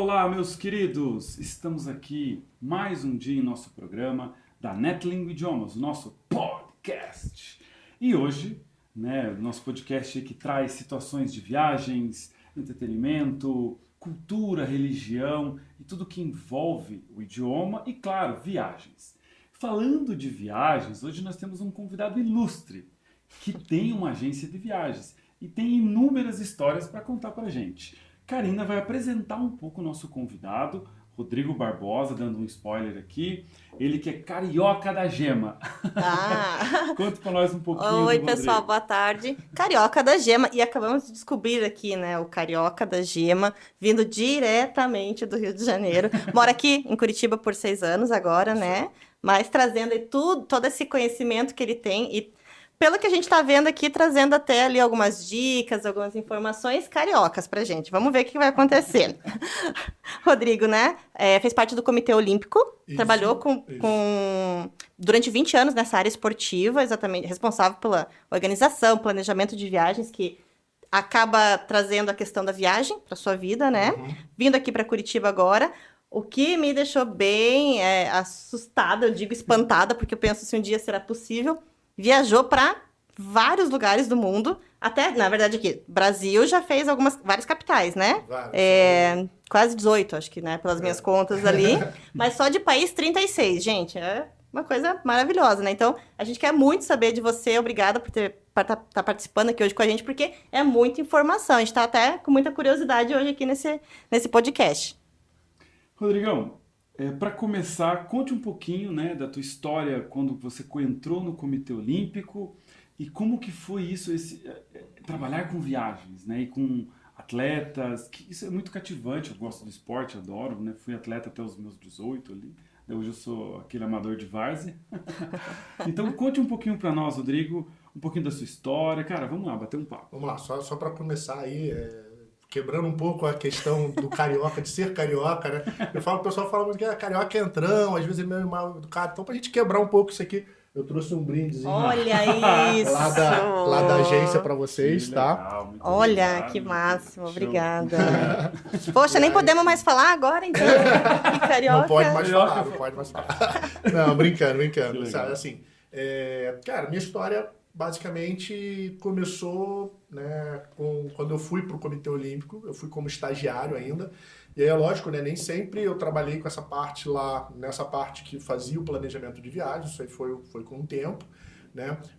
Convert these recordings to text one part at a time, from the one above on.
Olá, meus queridos! Estamos aqui mais um dia em nosso programa da NetLingua Idiomas, nosso podcast. E hoje, nosso podcast que traz situações de viagens, entretenimento, cultura, religião e tudo que envolve o idioma e, claro, viagens. Falando de viagens, hoje nós temos um convidado ilustre que tem uma agência de viagens e tem inúmeras histórias para contar para a gente. Karina vai apresentar um pouco o nosso convidado, Rodrigo Barbosa, dando um spoiler aqui. Ele que é carioca da gema. Conta para nós um pouquinho. Oi, pessoal, boa tarde. Carioca da gema. E acabamos de descobrir aqui, o carioca da gema, vindo diretamente do Rio de Janeiro. Mora aqui em Curitiba por 6 anos agora, né? Mas trazendo aí todo esse conhecimento que ele tem e pelo que a gente está vendo aqui, trazendo até ali algumas dicas, algumas informações cariocas pra gente. Vamos ver o que vai acontecer. Rodrigo, fez parte do Comitê Olímpico, trabalhou durante 20 anos nessa área esportiva, exatamente, responsável pela organização, planejamento de viagens, que acaba trazendo a questão da viagem para sua vida, né? Uhum. Vindo aqui para Curitiba agora. O que me deixou bem assustada, eu digo espantada, porque eu penso se um dia será possível. Viajou para vários lugares do mundo, até, na verdade, aqui, Brasil já fez várias capitais, né? Quase 18, acho que, pelas minhas contas ali. Mas só de país, 36, gente. É uma coisa maravilhosa, né? Então, a gente quer muito saber de você. Obrigada por estar participando aqui hoje com a gente, porque é muita informação. A gente está até com muita curiosidade hoje aqui nesse podcast. Rodrigão, para começar, conte um pouquinho da tua história quando você entrou no Comitê Olímpico e como que foi isso, trabalhar com viagens, e com atletas, que isso é muito cativante, eu gosto do esporte, adoro, fui atleta até os meus 18 ali, hoje eu sou aquele amador de várzea. Então conte um pouquinho para nós, Rodrigo, um pouquinho da sua história, cara, vamos lá, bater um papo. Vamos lá, só para começar aí, quebrando um pouco a questão do carioca, de ser carioca, né? O pessoal fala muito que carioca é entrão, às vezes é meio mal educado. Então, pra gente quebrar um pouco isso aqui, eu trouxe um brindezinho. Olha isso! lá da agência pra vocês, tá? Legal, olha, obrigado, que máximo, obrigada. Poxa, nem podemos mais falar agora, então. Que carioca. Não pode mais falar, Não, brincando. Assim, cara, minha história basicamente começou quando eu fui para o Comitê Olímpico, eu fui como estagiário ainda, e aí é lógico, nem sempre eu trabalhei com essa parte lá, nessa parte que fazia o planejamento de viagens, isso aí foi com o tempo,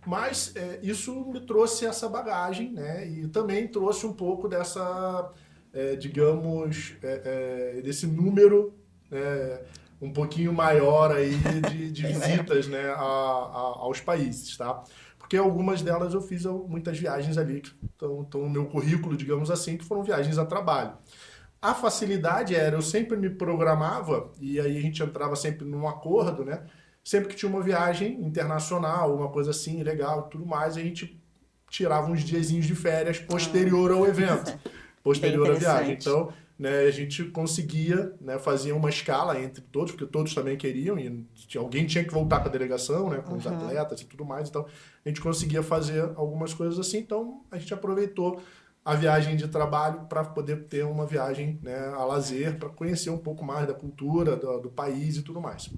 mas isso me trouxe essa bagagem, e também trouxe um pouco dessa, digamos, desse número um pouquinho maior aí de visitas aos países, tá? Porque algumas delas eu fiz muitas viagens ali, que estão no meu currículo, digamos assim, que foram viagens a trabalho. A facilidade eu sempre me programava, e aí a gente entrava sempre num acordo, Sempre que tinha uma viagem internacional, uma coisa assim, legal e tudo mais, a gente tirava uns diazinhos de férias posterior ao evento, posterior à viagem. Então, a gente conseguia, fazia uma escala entre todos, porque todos também queriam, e alguém tinha que voltar com a delegação, com os atletas e tudo mais, então a gente conseguia fazer algumas coisas assim, então a gente aproveitou a viagem de trabalho para poder ter uma viagem a lazer, para conhecer um pouco mais da cultura, do país e tudo mais.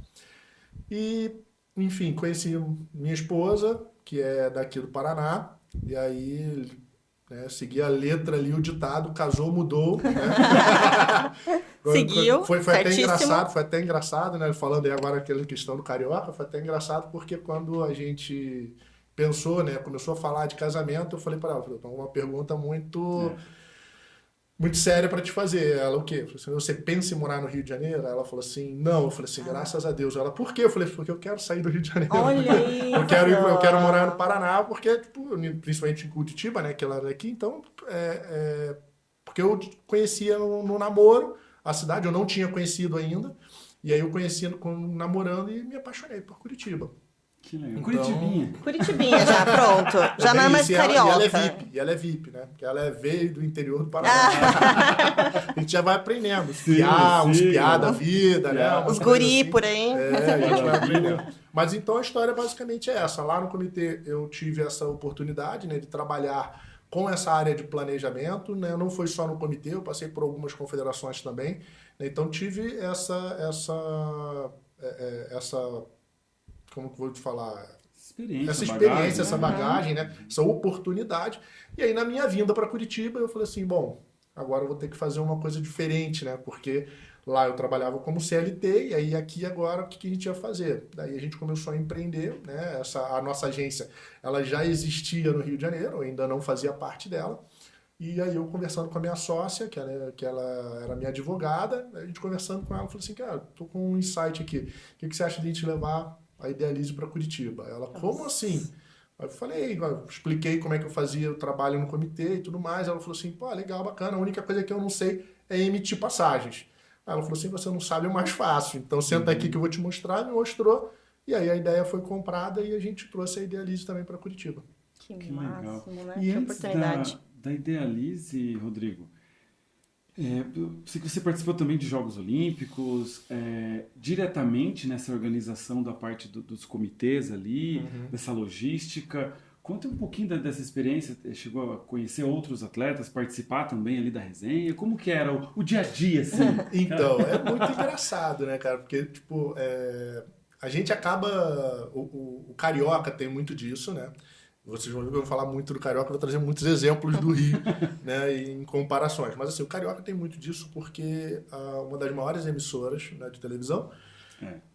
E, enfim, conheci minha esposa, que é daqui do Paraná, e aí segui a letra ali, o ditado, casou, mudou. Seguiu, foi até engraçado, falando aí agora aquela questão do carioca, foi até engraçado porque quando a gente pensou, começou a falar de casamento, eu falei para ela, então uma pergunta muito séria para te fazer. Ela, o quê? Você pensa em morar no Rio de Janeiro? Ela falou assim, não. Eu falei assim, graças a Deus. Ela, por quê? Eu falei, porque eu quero sair do Rio de Janeiro. Olha isso! Eu quero morar no Paraná, porque, principalmente em Curitiba, que ela era daqui, então, porque eu conhecia no namoro a cidade, eu não tinha conhecido ainda, e aí eu conheci namorando e me apaixonei por Curitiba. Que legal. Então, Curitibinha já, pronto. Já não é mais carioca. E ela é VIP, Porque ela veio do interior do Paraná. A gente já vai aprendendo. Uns piá da vida, Os guri assim. Por aí. A gente vai aprendendo. Mas então a história basicamente é essa. Lá no comitê eu tive essa oportunidade de trabalhar com essa área de planejamento, Não foi só no comitê, eu passei por algumas confederações também, Então tive como que eu vou te falar? Essa experiência, essa bagagem, né? Essa oportunidade. E aí, na minha vinda para Curitiba, eu falei assim, bom, agora eu vou ter que fazer uma coisa diferente, né? Porque lá eu trabalhava como CLT, e aí aqui agora o que a gente ia fazer? Daí a gente começou a empreender, né? A nossa agência, ela já existia no Rio de Janeiro, eu ainda não fazia parte dela. E aí eu conversando com a minha sócia, que ela era minha advogada, a gente conversando com ela, falou assim, cara, tô com um insight aqui, o que você acha de a gente levar a Idealize para Curitiba? Ela, como assim? Aí eu falei, expliquei como é que eu fazia o trabalho no comitê e tudo mais. Ela falou assim, pô, legal, bacana, a única coisa que eu não sei é emitir passagens. Aí ela falou assim, você não sabe, é mais fácil. Então senta aqui que eu vou te mostrar. Me mostrou. E aí a ideia foi comprada e a gente trouxe a Idealize também para Curitiba. Que máximo, né? E que oportunidade. Da Idealize, Rodrigo, sei que você participou também de Jogos Olímpicos, diretamente nessa organização da parte dos comitês ali, dessa logística. Conta um pouquinho dessa experiência, chegou a conhecer outros atletas, participar também ali da resenha, como que era o dia a dia, assim? Então, é muito engraçado, né, cara, porque, tipo, a gente acaba, o carioca tem muito disso, né, vocês vão ver que eu vou falar muito do carioca, eu vou trazer muitos exemplos do Rio, né, em comparações, mas assim, o carioca tem muito disso porque uma das maiores emissoras, né, de televisão,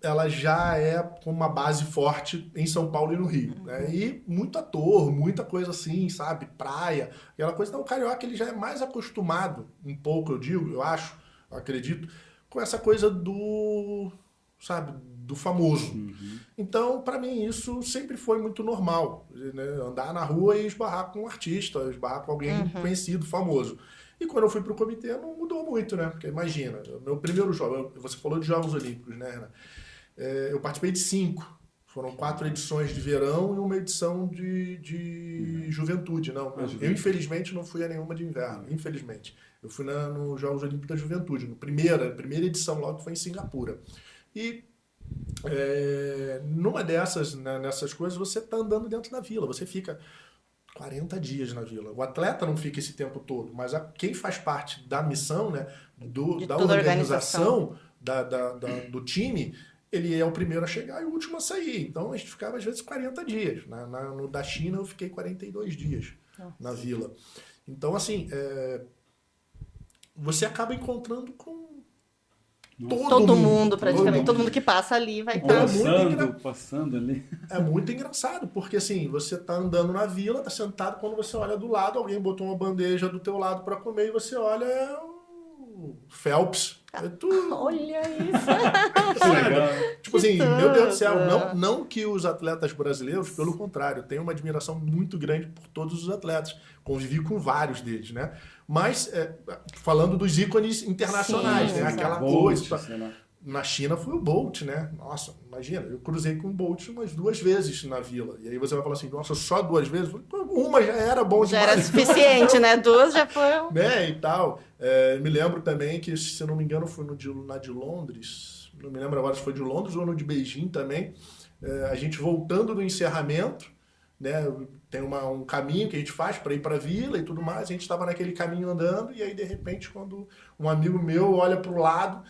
ela já é com uma base forte em São Paulo e no Rio, né? E muito ator, muita coisa assim, sabe? Praia, aquela coisa. Então o carioca ele já é mais acostumado, um pouco eu digo, eu acho, eu acredito, com essa coisa do, sabe, do famoso. Então, para mim, isso sempre foi muito normal, né? Andar na rua e esbarrar com um artista, esbarrar com alguém conhecido, famoso. E quando eu fui pro comitê, não mudou muito, né? Porque imagina, meu primeiro jogo, você falou de Jogos Olímpicos, né, Renan? Eu participei de 5. Foram 4 edições de verão e uma edição de juventude. Não, eu infelizmente não fui a nenhuma de inverno, infelizmente. Eu fui nos Jogos Olímpicos da Juventude, primeira edição logo que foi em Singapura. E numa dessas, né, nessas coisas, você tá andando dentro da vila, você fica 40 dias na vila. O atleta não fica esse tempo todo, mas quem faz parte da missão, né, da organização, do time, ele é o primeiro a chegar e o último a sair. Então a gente ficava às vezes 40 dias. No da China eu fiquei 42 dias na vila. Então assim, você acaba encontrando com todo mundo praticamente. Todo mundo que passa ali vai passando ali. É muito engraçado, porque assim, você tá andando na vila, tá sentado, quando você olha do lado, alguém botou uma bandeja do teu lado para comer e você olha, o Phelps. Olha isso! Legal. Tipo assim, meu Deus do céu, não que os atletas brasileiros, pelo contrário, eu tenho uma admiração muito grande por todos os atletas. Convivi com vários deles, né? Mas, falando dos ícones internacionais, né? Aquela coisa. Na China foi o Bolt, né? Nossa, imagina, eu cruzei com o Bolt umas 2 vezes na vila. E aí você vai falar assim, nossa, só 2 vezes? Uma já era bom demais. Já era suficiente, né? 2 já foi... Né, e tal. Me lembro também que, se eu não me engano, foi na de Londres. Não me lembro agora se foi de Londres ou no de Beijing também. A gente voltando do encerramento, né? Tem um caminho que a gente faz para ir para a vila e tudo mais. A gente estava naquele caminho andando e aí, de repente, quando um amigo meu olha para o lado...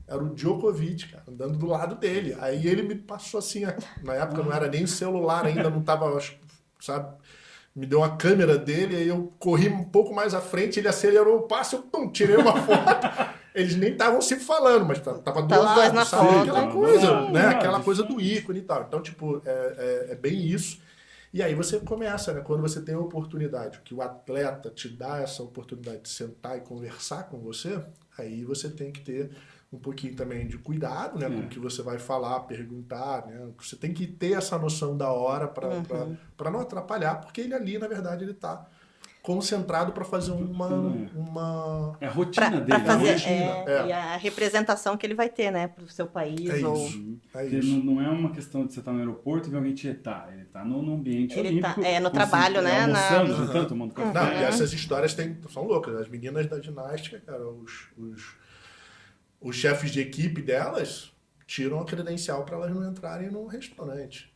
Era o Djokovic, cara, andando do lado dele. Aí ele me passou assim, na época não era nem celular ainda, não tava, sabe? Me deu uma câmera dele, aí eu corri um pouco mais à frente, ele acelerou o passo, eu tirei uma foto. Eles nem estavam se falando, mas tava do lado, sabe? Foto, aquela coisa, né? Aquela coisa do ícone e tal. Então, tipo, é bem isso. E aí você começa, né? Quando você tem a oportunidade, que o atleta te dá essa oportunidade de sentar e conversar com você, aí você tem que ter um pouquinho também de cuidado, né, com o que você vai falar, perguntar, né, você tem que ter essa noção da hora para não atrapalhar, porque ele ali, na verdade, ele está concentrado para fazer uma... É a rotina dele. Pra fazer, e a representação que ele vai ter, né, para o seu país. É isso. Não é uma questão de você estar no aeroporto e ver alguém tietar. Ele está no ambiente olímpico. No trabalho, né? Almoçando, jantando, tomando café. Não, e essas histórias são loucas. As meninas da ginástica, cara, os chefes de equipe delas tiram a credencial para elas não entrarem num restaurante.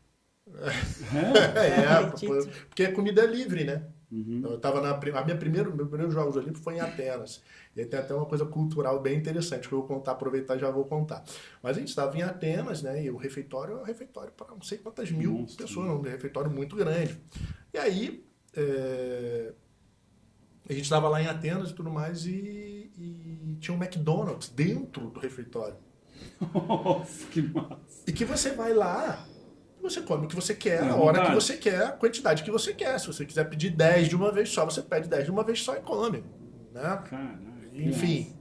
Porque a comida é livre, né? Então, eu estava meu primeiro Jogos Olímpicos foi em Atenas. E aí tem até uma coisa cultural bem interessante que eu vou contar, aproveitar e já vou contar. Mas a gente estava em Atenas, né? E o refeitório é um refeitório para não sei quantas mil pessoas, um refeitório muito grande. E aí a gente estava lá em Atenas e tudo mais e tinha um McDonald's dentro do refeitório. Nossa, que massa. E que você vai lá, você come o que você quer, a hora que você quer, a quantidade que você quer. Se você quiser pedir 10 de uma vez só, você pede 10 de uma vez só e come. Né? Caraca. Enfim.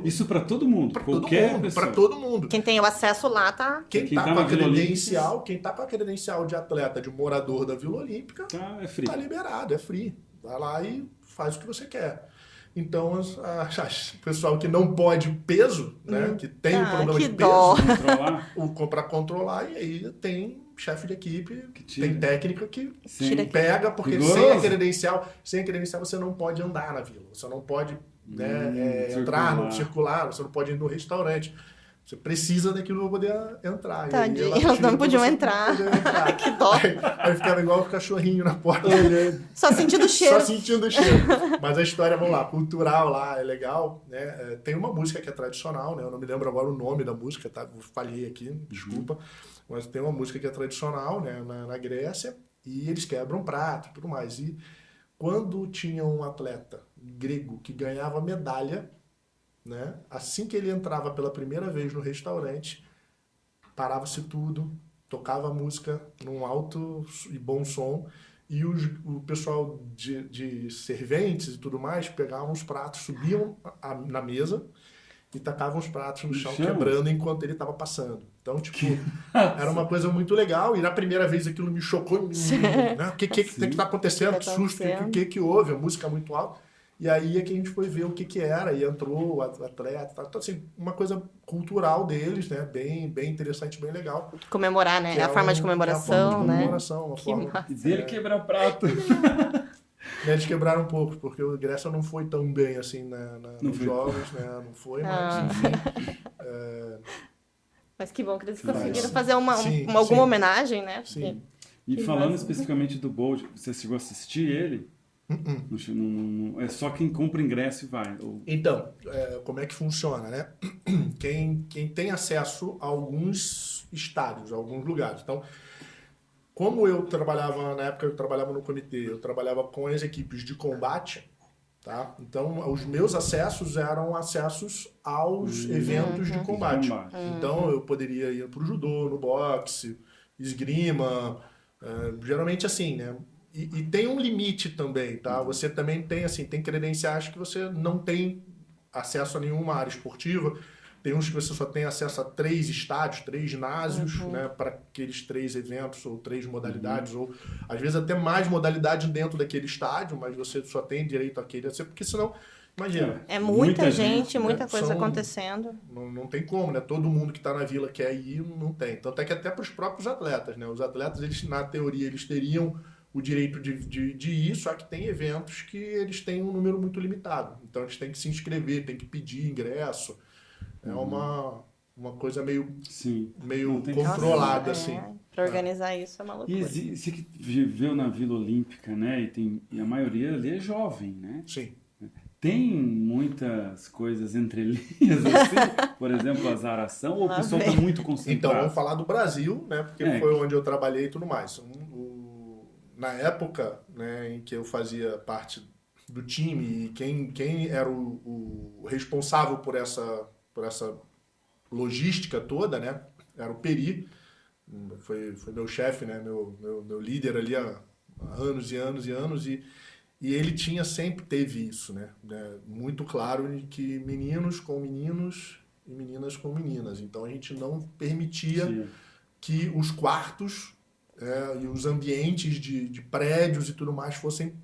Isso para todo mundo, para qualquer todo mundo, pessoa. para todo mundo. Quem tem o acesso lá tá... Quem tá tá com na a Vila credencial, quem tá com a credencial de atleta, de morador da Vila Olímpica, É free. tá liberado, é free. Vai lá e faz o que você quer. Então, o pessoal que não pode peso, né, que tem o problema que de dó. peso, Controlar. para controlar, e aí tem chefe de equipe, tira. tem técnica que Sim. pega, porque Rigoroso. sem a credencial você não pode andar na vila, você não pode entrar no circular, você não pode ir no restaurante. Você precisa daquilo para poder entrar. Tadinho, elas não podiam entrar. Que dó. Aí ficava igual o cachorrinho na porta. Só sentindo o cheiro. Só sentindo o cheiro. Mas a história, vamos lá, cultural lá é legal, né? Tem uma música que é tradicional, né? Eu não me lembro agora o nome da música, tá? Eu falhei aqui, desculpa. Mas tem uma música que é tradicional, né? Na Grécia, e eles quebram prato e tudo mais. E quando tinha um atleta grego que ganhava medalha, né? Assim que ele entrava pela primeira vez no restaurante, parava-se tudo, tocava a música num alto e bom som, e o pessoal de serventes e tudo mais pegavam os pratos, subiam na mesa e tacavam os pratos no chão, quebrando enquanto ele estava passando. Então, tipo, era uma coisa muito legal, e na primeira vez aquilo me chocou, né? O que está acontecendo? Que susto, o que houve? A música muito alta. E aí é que a gente foi ver o que era, e entrou o atleta, então assim, uma coisa cultural deles, né, bem interessante, bem legal. Comemorar, né, a forma de comemoração, né. E dele quebrar prato. Eles quebraram um pouco, porque o Grécia não foi tão bem assim nos jogos, né, não foi, mas enfim. Mas que bom que eles conseguiram fazer alguma homenagem, né. Sim. E falando especificamente do Bolt, você chegou a assistir ele? É só quem compra ingresso e vai. Então, como é que funciona, né? Quem tem acesso a alguns estádios, a alguns lugares. Então, como eu trabalhava, na época eu trabalhava no comitê, eu trabalhava com as equipes de combate, tá? Então, os meus acessos eram acessos aos eventos de combate. Então, eu poderia ir pro judô, no boxe, esgrima, geralmente assim, né? E tem um limite também, tá? Você também tem, assim, tem credenciais que você não tem acesso a nenhuma área esportiva. Tem uns que você só tem acesso a 3 estádios, 3 ginásios, né? Para aqueles 3 eventos ou 3 modalidades, ou às vezes até mais modalidades dentro daquele estádio, mas você só tem direito àquele, porque senão, imagina. É muita gente, muita coisa acontecendo. Não tem como, né? Todo mundo que está na vila quer ir, não tem. Tanto é que até para os próprios atletas, né? Os atletas, eles, na teoria, eles teriam o direito de ir, só que tem eventos que eles têm um número muito limitado. Então eles têm que se inscrever, têm que pedir ingresso. É uma coisa meio controlada, assim. Para organizar isso é uma loucura. E você que viveu na Vila Olímpica, né? E a maioria ali é jovem, né? Sim. Tem muitas coisas entre linhas, assim? Por exemplo, azaração, ou o pessoal está muito concentrado? Então, vamos falar do Brasil, né? Porque foi onde eu trabalhei e tudo mais. Na época, né, em que eu fazia parte do time, e quem era o responsável por essa logística toda, né, era o Peri, foi meu chefe, né, meu líder ali há anos e anos e anos, e ele sempre teve isso, né, muito claro que meninos com meninos e meninas com meninas. Então a gente não permitia que os quartos e os ambientes de prédios e tudo mais fossem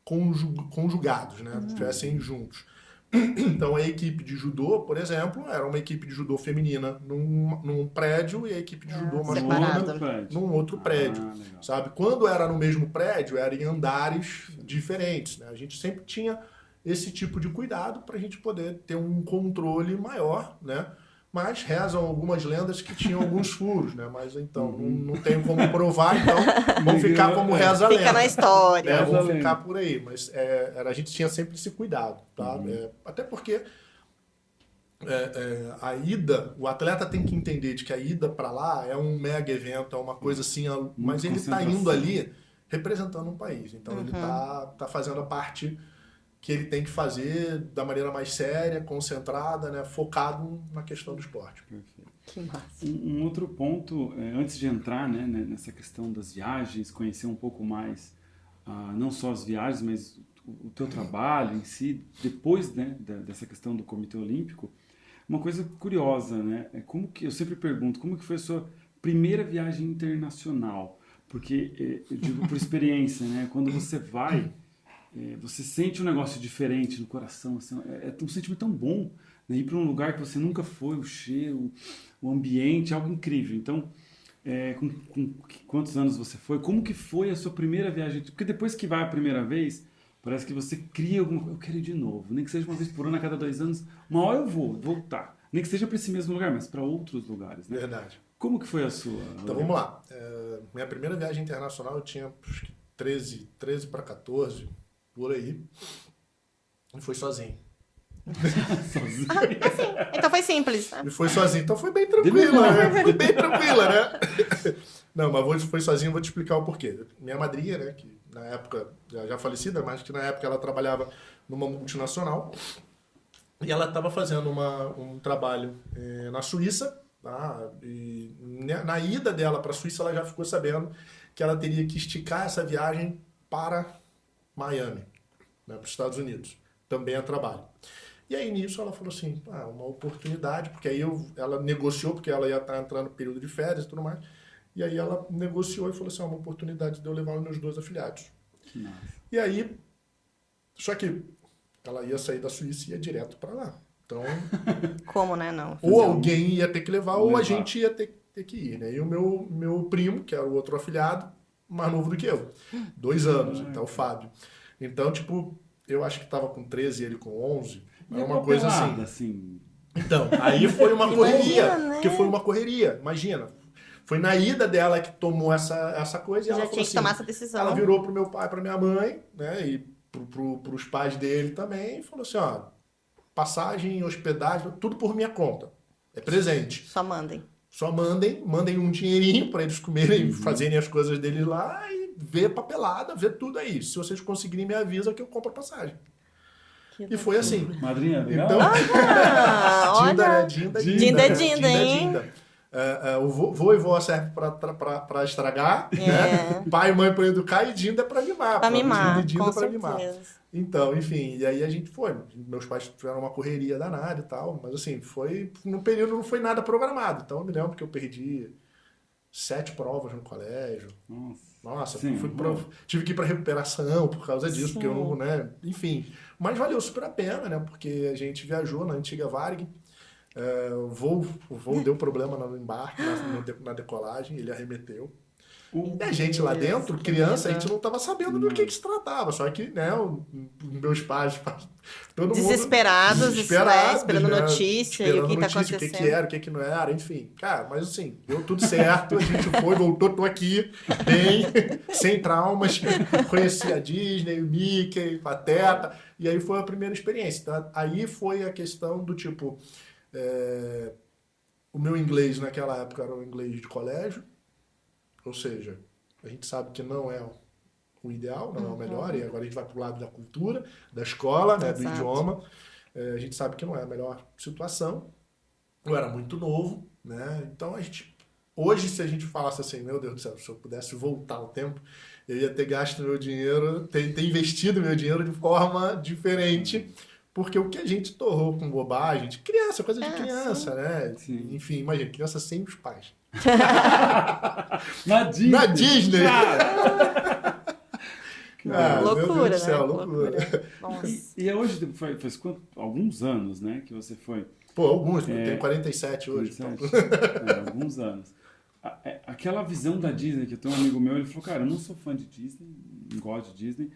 conjugados, né? Estivessem juntos. Então a equipe de judô, por exemplo, era uma equipe de judô feminina num prédio e a equipe de judô masculina num outro prédio, sabe? Quando era no mesmo prédio, era em andares diferentes, né? A gente sempre tinha esse tipo de cuidado para a gente poder ter um controle maior, né? mas rezam algumas lendas que tinham alguns furos, né? Mas então, não tenho como provar, então vamos ficar como reza a lenda. Fica na história. Vamos ficar por aí, mas a gente tinha sempre esse cuidado, tá? Até porque a ida, o atleta tem que entender de que a ida para lá é um mega evento, é uma coisa assim, mas ele está indo ali representando um país, então ele tá fazendo a parte que ele tem que fazer da maneira mais séria, concentrada, né, focado na questão do esporte. Perfeito. Que massa. Um outro ponto, antes de entrar, né, nessa questão das viagens, conhecer um pouco mais, não só as viagens, mas o teu trabalho em si, depois, né, dessa questão do Comitê Olímpico, uma coisa curiosa, né, eu sempre pergunto, como que foi a sua primeira viagem internacional? Porque, eu digo por experiência, né, quando você vai, você sente um negócio diferente no coração, assim, é um sentimento tão bom, né? Ir para um lugar que você nunca foi, o cheiro, o ambiente, algo incrível. Então, com quantos anos você foi? Como que foi a sua primeira viagem? Porque depois que vai a primeira vez, parece que você cria alguma coisa, eu quero ir de novo, nem que seja uma vez por ano, a cada 2 anos, uma hora eu vou voltar. Nem que seja para esse mesmo lugar, mas para outros lugares, né? Verdade. Como que foi a sua? Então vamos lá. Minha primeira viagem internacional eu tinha acho que 13 para 14, por aí. E foi sozinho. Então foi simples. E foi sozinho. Então foi bem tranquila, né? Foi bem tranquila, né? Não, mas foi sozinho, vou te explicar o porquê. Minha madrinha, né, que na época, já falecida, mas que na época ela trabalhava numa multinacional, e ela estava fazendo um trabalho na Suíça, tá? E na ida dela para a Suíça, ela já ficou sabendo que ela teria que esticar essa viagem para Miami, né, para os Estados Unidos, também a trabalho. E aí nisso ela falou assim, uma oportunidade, porque aí ela negociou, porque ela ia estar entrando no período de férias e tudo mais, e aí ela negociou e falou assim, uma oportunidade de eu levar os meus 2 afilhados. Nossa. E aí, só que ela ia sair da Suíça e ia direto para lá. Então, Como, né? Não. ou alguém ia ter que levar, ou a gente ia ter que ir, né? E o meu primo, que era o outro afilhado, mais novo do que eu, 2 anos, então o Fábio. Então, tipo, eu acho que tava com 13 e ele com 11, era uma coisa assim. Então, aí foi uma correria, Imagina, né? porque foi uma correria, imagina. Foi na ida dela que tomou essa coisa e ela Já falou tinha que assim, tomar essa decisão. ela virou pro meu pai, pra minha mãe, né, e pros pais dele também, e falou assim, passagem, hospedagem, tudo por minha conta, é presente. Só mandem. Só mandem um dinheirinho para eles comerem, fazerem as coisas deles lá e ver papelada, ver tudo aí. Se vocês conseguirem, me avisa que eu compro a passagem. E foi assim. Madrinha, legal? Então, Olha. Dinda, hein? O vô e vó serve para estragar, né? Pai e mãe para educar e Dinda é para mimar. Pra mimar, Dinda e Dinda com pra mimar. certeza. Então, enfim, e aí a gente foi. Meus pais tiveram uma correria danada e tal, mas assim, no período não foi nada programado. Então eu me lembro que eu perdi 7 provas no colégio. Nossa, Sim, tive que ir para recuperação por causa disso, porque eu não, né? Enfim, mas valeu super a pena, né? Porque a gente viajou na antiga Varig. O voo deu problema no embarque, na decolagem, ele arremeteu. E a gente lá dentro, criança, a gente não estava sabendo do que se tratava. Só que, né, meus pais, todo Desesperados, mundo desesperado, esperando né, notícia e o que está acontecendo. O que era, o que não era, enfim. Cara, mas assim, deu tudo certo, a gente foi, voltou, tô aqui, bem, sem traumas, conheci a Disney, o Mickey, Pateta, e aí foi a primeira experiência. Tá? Aí foi a questão do tipo, o meu inglês naquela época era o inglês de colégio, ou seja, a gente sabe que não é o ideal, não é o melhor, e agora a gente vai para o lado da cultura, da escola, né, do idioma. A gente sabe que não é a melhor situação. Eu era muito novo, né? Então a gente... Hoje, se a gente falasse assim, meu Deus do céu, se eu pudesse voltar ao tempo, eu ia ter gasto meu dinheiro, ter investido meu dinheiro de forma diferente, porque o que a gente torrou com bobagem, de criança, coisa de criança, né? Sim. Enfim, imagina, criança sem os pais. Na Disney! Loucura, Deus do céu, né? loucura. Nossa. E hoje, faz quanto? Alguns anos, né, que você foi? Pô, alguns, eu tenho 47 hoje. 47? Então. Alguns anos. Aquela visão da Disney, que eu tenho um amigo meu, ele falou, cara, eu não sou fã de Disney, não gosto de Disney,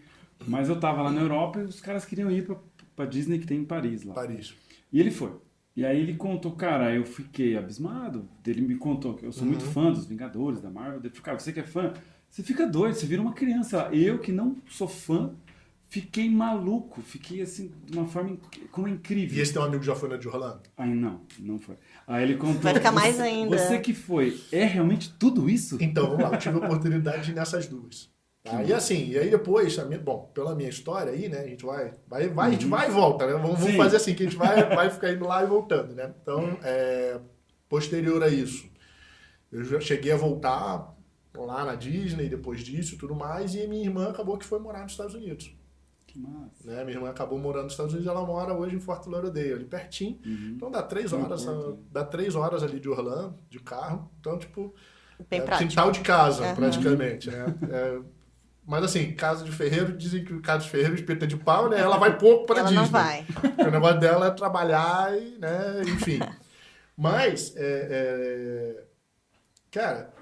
mas eu tava lá na Europa e os caras queriam ir pra Disney que tem em Paris lá. Paris. E ele foi. E aí ele contou, cara, eu fiquei abismado. Ele me contou que eu sou muito fã dos Vingadores, da Marvel. Ele falou, cara, você que é fã, você fica doido, você vira uma criança. Eu que não sou fã, fiquei maluco, fiquei assim, de uma forma como incrível. E esse teu amigo já foi na de Orlando? Aí não foi. Aí ele contou. Vai ficar mais ainda. Você que foi, é realmente tudo isso? Então, vamos lá, eu tive a oportunidade de ir nessas duas. Tá? E assim, e aí depois, bom, pela minha história aí, né, a gente vai a gente vai e volta, né? Vamos fazer assim, que a gente vai ficar indo lá e voltando, né? Então, posterior a isso, eu já cheguei a voltar lá na Disney depois disso e tudo mais, e minha irmã acabou que foi morar nos Estados Unidos. Que massa. Né? Minha irmã acabou morando nos Estados Unidos, ela mora hoje em Fort Lauderdale, ali pertinho. Então dá 3 horas ali de Orlando, de carro. Então, tipo, quintal de casa, praticamente, né? Mas assim, casa de ferreiro, dizem que casa de ferreiro, espeta de pau, né? Ela vai pouco pra Disney. Ela não vai. O negócio dela é trabalhar, e, né? Enfim. Mas, cara,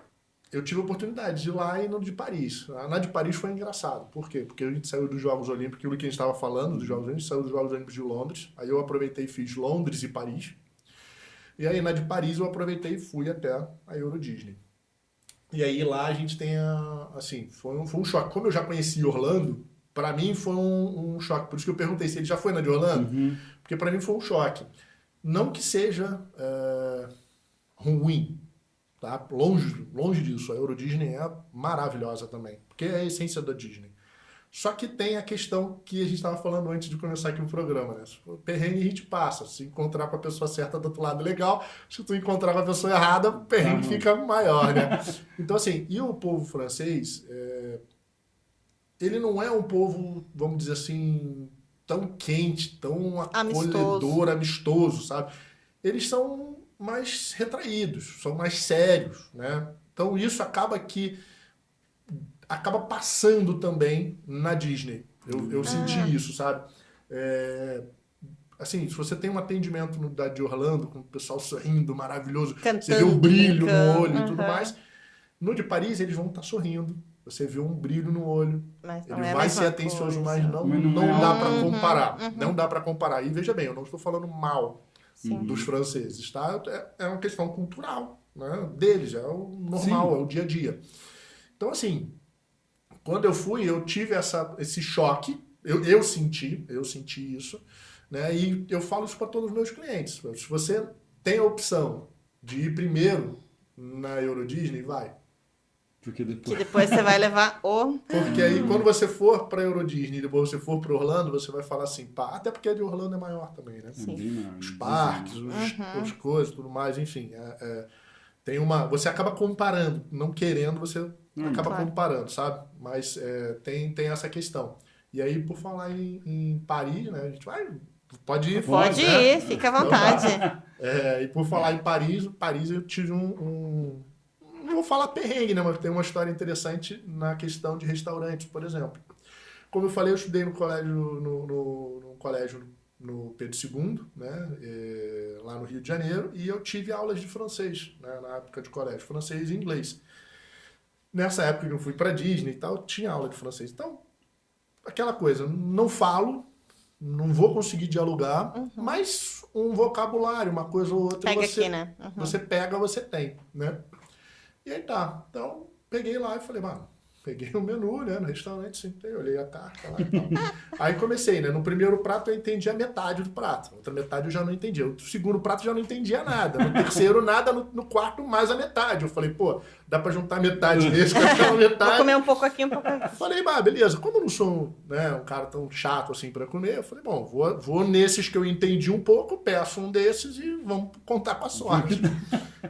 eu tive a oportunidade de ir lá e no de Paris. Na de Paris foi engraçado. Por quê? Porque a gente saiu dos Jogos Olímpicos, aquilo que a gente estava falando, dos Jogos Olímpicos, saiu dos Jogos Olímpicos de Londres. Aí eu aproveitei e fiz Londres e Paris. E aí na de Paris eu aproveitei e fui até a Euro Disney. E aí lá a gente tem assim, foi um choque. Como eu já conheci Orlando, para mim foi um choque. Por isso que eu perguntei se ele já foi na de Orlando. Porque para mim foi um choque. Não que seja ruim, tá? Longe disso. A Euro Disney é maravilhosa também, porque é a essência da Disney. Só que tem a questão que a gente estava falando antes de começar aqui o programa, né? O perrengue a gente passa. Se encontrar com a pessoa certa do outro lado, legal. Se tu encontrar com a pessoa errada, o perrengue fica maior, né? Então, assim, e o povo francês, ele não é um povo, vamos dizer assim, tão quente, tão acolhedor, amistoso, sabe? Eles são mais retraídos, são mais sérios, né? Então, isso acaba passando também na Disney. Eu senti isso, sabe? Assim, se você tem um atendimento da de Orlando, com o pessoal sorrindo, maravilhoso, cantando, você vê o brilho no olho e tudo mais. No de Paris, eles vão estar sorrindo. Você vê um brilho no olho. Mas ele vai ser atencioso, mas não dá para comparar. Não dá para comparar. E veja bem, eu não estou falando mal dos franceses, tá? É uma questão cultural, né? Deles, é o normal, é o dia a dia. Então, assim, quando eu fui, eu tive esse choque, eu senti isso, né? E eu falo isso para todos os meus clientes. Se você tem a opção de ir primeiro na Euro Disney, vai. Porque que depois você vai levar o... Porque aí, quando você for para Euro Disney e depois você for para Orlando, você vai falar assim, pá, até porque a de Orlando é maior também, né? Sim. Os parques, as coisas, tudo mais, enfim. Tem você acaba comparando, não querendo, você acaba comparando, sabe? Mas tem essa questão. E aí, por falar em Paris, né? A gente pode ir. Pode ir, fica à vontade. E por falar em Paris eu tive não vou falar perrengue, né? Mas tem uma história interessante na questão de restaurantes, por exemplo. Como eu falei, eu estudei no colégio no Pedro II, né? Lá no Rio de Janeiro, e eu tive aulas de francês, né? Na época de colégio, francês e inglês. Nessa época que eu fui para Disney e tal, tinha aula de francês. Então, aquela coisa, não falo, não vou conseguir dialogar, mas um vocabulário, uma coisa ou outra, você pega, você tem, né? E aí tá. Então, peguei lá e falei, mano, peguei o menu, né, no restaurante, sentei, olhei a carta lá e tal. Aí comecei, né? No primeiro prato eu entendi a metade do prato. Outra metade eu já não entendia. O segundo prato eu já não entendia nada. No terceiro, nada. No quarto, mais a metade. Eu falei, pô, dá pra juntar metade desse com aquela metade. Vou comer um pouco aqui, um pouco aqui. Falei, beleza. Como eu não sou um cara tão chato assim pra comer, eu falei, bom, vou nesses que eu entendi um pouco, peço um desses e vamos contar com a sorte.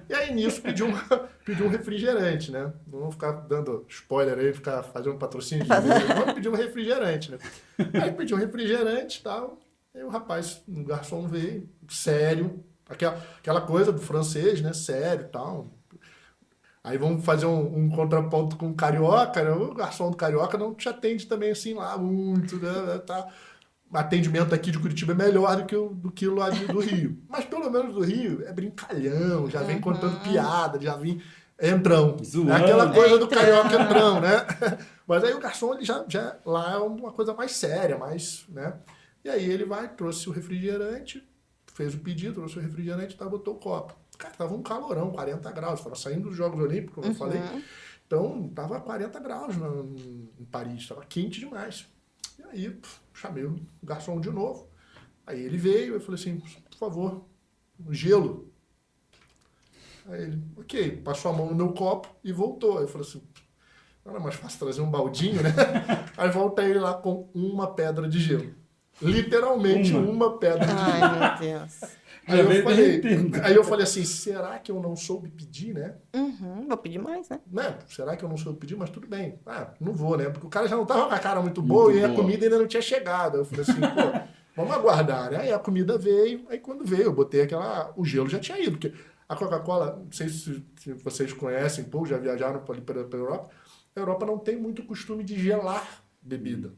E aí, nisso, pedi um refrigerante, né? Não vou ficar dando spoiler aí, ficar fazendo patrocínio. Vamos pedir um refrigerante, né? Aí pedi um refrigerante e tal. Aí o rapaz, um garçom veio, sério. Aquela coisa do francês, né? Sério e tal. Aí vamos fazer um contraponto com o carioca, né? O garçom do carioca não te atende também assim lá muito, né? Tá. O atendimento aqui de Curitiba é melhor do que lá do Rio. Mas pelo menos do Rio é brincalhão, já vem contando piada, já vem entrão. Zoando. É aquela coisa do carioca entrão, né? Mas aí o garçom, ele já lá é uma coisa mais séria, mais, né? E aí ele trouxe o refrigerante, fez o pedido, trouxe o refrigerante, tá, botou o copo. Cara, tava um calorão, 40 graus. Tava saindo dos Jogos Olímpicos, como eu falei. Então, tava 40 graus em Paris. Tava quente demais. E aí, chamei o garçom de novo. Aí ele veio, eu falei assim, por favor, um gelo. Aí ele, ok, passou a mão no meu copo e voltou. Aí eu falei assim, não era mais fácil trazer um baldinho, né? Aí volta ele lá com uma pedra de gelo. Literalmente uma pedra de gelo. Ai, meu Deus. Aí eu falei assim, será que eu não soube pedir, né? Vou pedir mais, né? Será que eu não soube pedir? Mas tudo bem. Não vou, né? Porque o cara já não tava com a cara muito boa e a comida ainda não tinha chegado. Eu falei assim, pô, vamos aguardar, né? Aí a comida veio, aí quando veio, eu botei o gelo já tinha ido, porque a Coca-Cola, não sei se vocês conhecem, pô, já viajaram pela Europa, a Europa não tem muito costume de gelar bebida.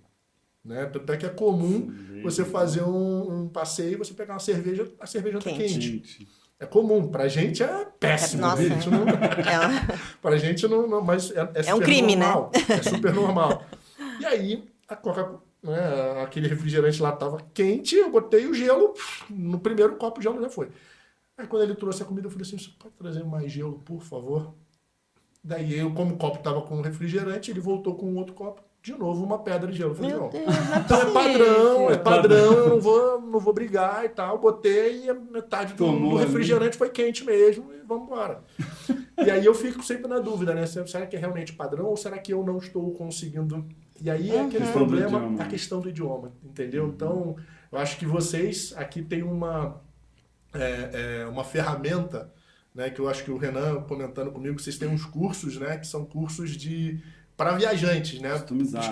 Né? Tanto é que é comum você fazer um passeio e você pegar uma cerveja, a cerveja tá quente. É comum. Pra gente é péssimo. Nossa, pra gente não, mas é um crime, normal, né? É super normal. E aí, a Coca, né, aquele refrigerante lá tava quente, eu botei o gelo, no primeiro copo o gelo já foi. Aí quando ele trouxe a comida, eu falei assim, você pode trazer mais gelo, por favor? Daí eu, como o copo tava com refrigerante, ele voltou com um outro copo. De novo, uma pedra de gelo. Eu falei, Meu não. Deus, Então é padrão, eu não vou brigar e tal. Botei e a metade do refrigerante foi quente mesmo e vamos embora. E aí eu fico sempre na dúvida, né? Será que é realmente padrão ou será que eu não estou conseguindo? E aí é aquele problema, a questão do idioma, entendeu? Então, eu acho que vocês aqui têm uma ferramenta, né? Que eu acho que o Renan comentando comigo, vocês têm uns cursos, né? Que são cursos para viajantes, né?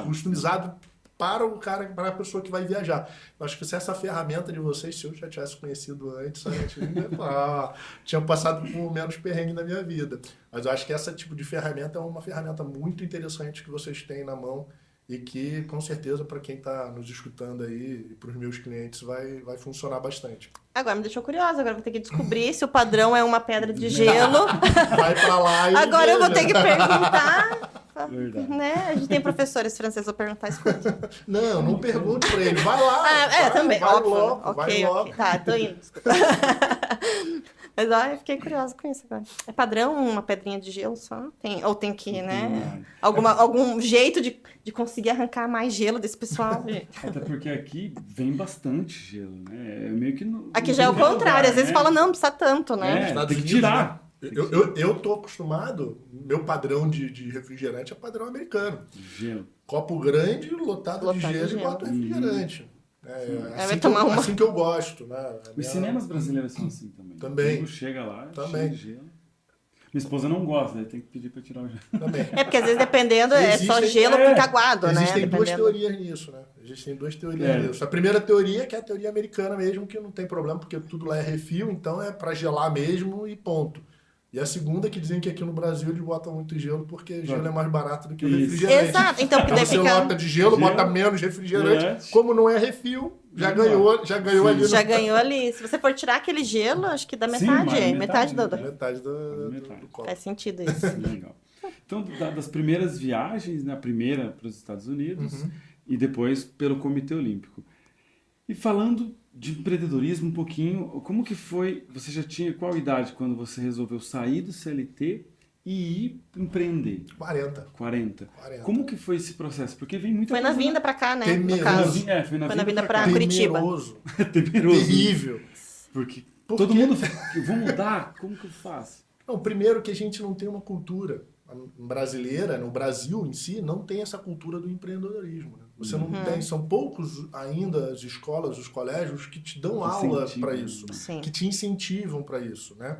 Customizado para o cara, para a pessoa que vai viajar. Eu acho que se essa ferramenta de vocês, se eu já tivesse conhecido antes, a gente tinha passado por menos perrengue na minha vida. Mas eu acho que esse tipo de ferramenta é uma ferramenta muito interessante que vocês têm na mão e que, com certeza, para quem está nos escutando aí e para os meus clientes, vai funcionar bastante. Agora me deixou curiosa, agora vou ter que descobrir se o padrão é uma pedra de gelo. Vai para lá e agora eu vou ter que perguntar. Verdade. Né? A gente tem professores franceses, vou perguntar isso. Não pergunte pra ele. Vai lá. Também. Vai óbvio. logo, vai logo. Tá, tô indo. Desculpa. Mas eu fiquei curiosa com isso agora. É padrão uma pedrinha de gelo só? Ou tem que, né? Algum jeito de conseguir arrancar mais gelo desse pessoal? Até porque aqui vem bastante gelo, né? É meio que aqui já é o contrário. Às vezes fala, não precisa tanto, né? Tem que tirar. Né? Eu tô acostumado, meu padrão de refrigerante é padrão americano. Gelo. Copo grande, lotado de gelo e bota refrigerante. Assim que eu gosto. Né? Os cinemas brasileiros são assim também. Também. Chega lá, também. cheio de gelo. Minha esposa não gosta, né? Tem que pedir pra tirar o gelo. Também. É porque às vezes dependendo, só gelo fica aguado, né? Existem duas teorias nisso, né? Nisso. A primeira teoria, que é a teoria americana mesmo, que não tem problema, porque tudo lá é refil, então é pra gelar mesmo e ponto. E a segunda, que dizem que aqui no Brasil eles botam muito gelo, porque gelo é mais barato do que o refrigerante. Exato, então porque você lota de gelo, bota menos refrigerante. Como não é refil, já ganhou ali. Já ganhou ali. Se você for tirar aquele gelo, acho que dá metade. Sim, metade do copo. Faz sentido isso. Legal. Então, das primeiras viagens, né, a primeira para os Estados Unidos e depois pelo Comitê Olímpico. E falando de empreendedorismo um pouquinho, como que foi, você já tinha qual idade quando você resolveu sair do CLT e ir empreender? 40. Como que foi esse processo? Porque vem muita coisa... Foi na vinda pra cá, né? Temeroso. Foi na vinda pra Curitiba. Temeroso. Terrível. Porque todo mundo vou mudar, como que eu faço? Não, primeiro que a gente não tem uma cultura brasileira, no Brasil em si, não tem essa cultura do empreendedorismo. Né? Você não tem, são poucos ainda as escolas, os colégios que te dão aula para isso, que te incentivam para isso, né?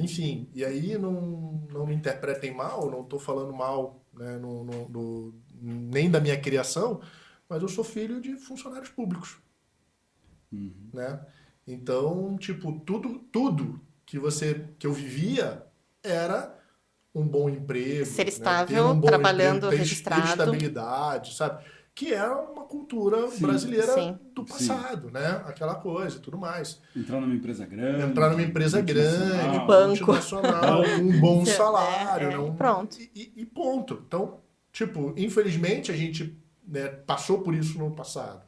Enfim, e aí não me interpretem mal, não estou falando mal, né, nem da minha criação, mas eu sou filho de funcionários públicos, né? Então, tipo, tudo que eu vivia era um bom emprego, ser estável, trabalhando registrado, ter estabilidade, sabe? Que é uma cultura brasileira do passado, né? Aquela coisa e tudo mais. Entrar numa empresa grande, banco, multinacional, um bom salário. Pronto. E ponto. Então, tipo, infelizmente a gente, né, passou por isso no passado.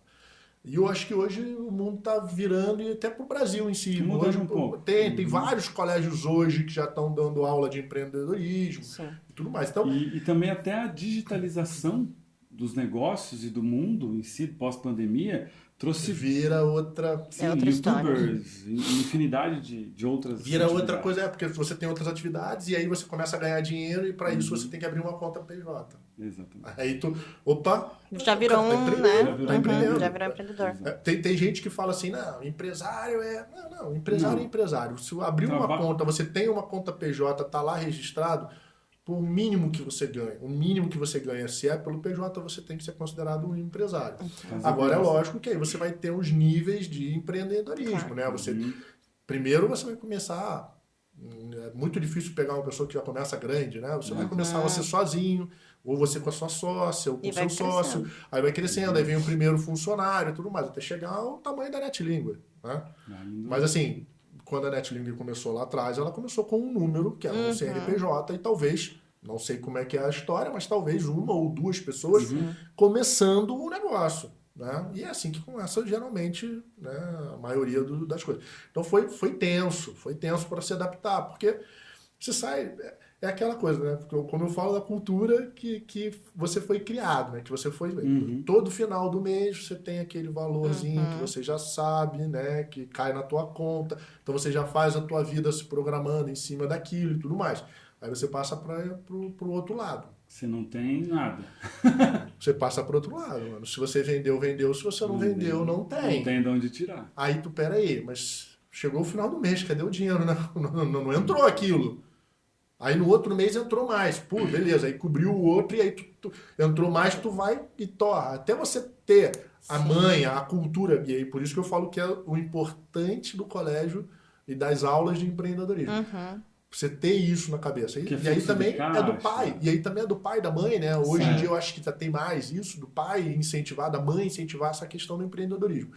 E eu acho que hoje o mundo está virando, e até para o Brasil em si. Mudando Hoje, um pouco. tem vários colégios hoje que já estão dando aula de empreendedorismo e tudo mais. Então, E também até a digitalização dos negócios e do mundo em si, pós-pandemia, trouxe vira outra... sim, outra história. youtubers, infinidade de outras Vira outra atividades. coisa, porque você tem outras atividades e aí você começa a ganhar dinheiro e para isso você tem que abrir uma conta PJ. Exatamente. Aí tu, opa... Já virou tá um, empreendendo, né? tá empreendendo. Já virou empreendedor. Tem gente que fala assim, não, empresário é... Não, empresário é empresário. Se eu abrir uma conta, você tem uma conta PJ, tá lá registrado, por mínimo que você ganha, o mínimo que você ganha, se é pelo PJ, você tem que ser considerado um empresário. Agora, é lógico que aí você vai ter os níveis de empreendedorismo, né? Primeiro você vai começar... É muito difícil pegar uma pessoa que já começa grande, né? Você vai começar você sozinho, ou você com a sua sócia, ou com o seu sócio. Aí vai crescendo, aí vem o primeiro funcionário e tudo mais, até chegar ao tamanho da NetLingua, né? Mas assim, quando a NetLingua começou lá atrás, ela começou com um número, que era um CNPJ, e talvez, não sei como é que é a história, mas talvez uma ou duas pessoas começando o negócio. Né? E é assim que começa geralmente, né, a maioria das coisas. Então foi tenso para se adaptar, porque você sai... É aquela coisa, né? Como eu falo da cultura que você foi criado, né? Que você foi... Todo final do mês você tem aquele valorzinho que você já sabe, né? Que cai na tua conta. Então você já faz a tua vida se programando em cima daquilo e tudo mais. Aí você passa pro outro lado. Você não tem nada. Você passa pro outro lado, mano. Se você vendeu, vendeu. Se você não vendeu, não tem. Não tem de onde tirar. Aí tu, peraí, mas chegou o final do mês, cadê o dinheiro, né? Não entrou aquilo. Aí no outro mês entrou mais. Pô, beleza. Aí cobriu o outro e aí tu entrou mais, tu vai e torra. Até você ter a manha, a cultura. E aí por isso que eu falo que é o importante do colégio e das aulas de empreendedorismo. Você ter isso na cabeça. E aí também é do pai. E aí também é do pai e da mãe, né? Hoje em dia eu acho que já tem mais isso, do pai incentivar, da mãe incentivar essa questão do empreendedorismo.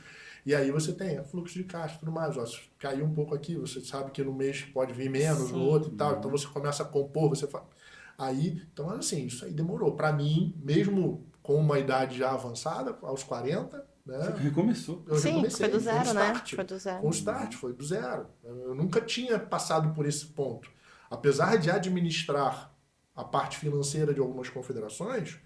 E aí você tem fluxo de caixa e tudo mais. Ó, se cair um pouco aqui, você sabe que no mês pode vir menos, no outro e tal. Então você começa a compor, você fala... Aí, então assim, isso aí demorou. Para mim, mesmo com uma idade já avançada, aos 40... Né? Você recomeçou. Sim, foi do zero, né? Foi do zero. Foi um start, foi do zero. Eu nunca tinha passado por esse ponto. Apesar de administrar a parte financeira de algumas confederações,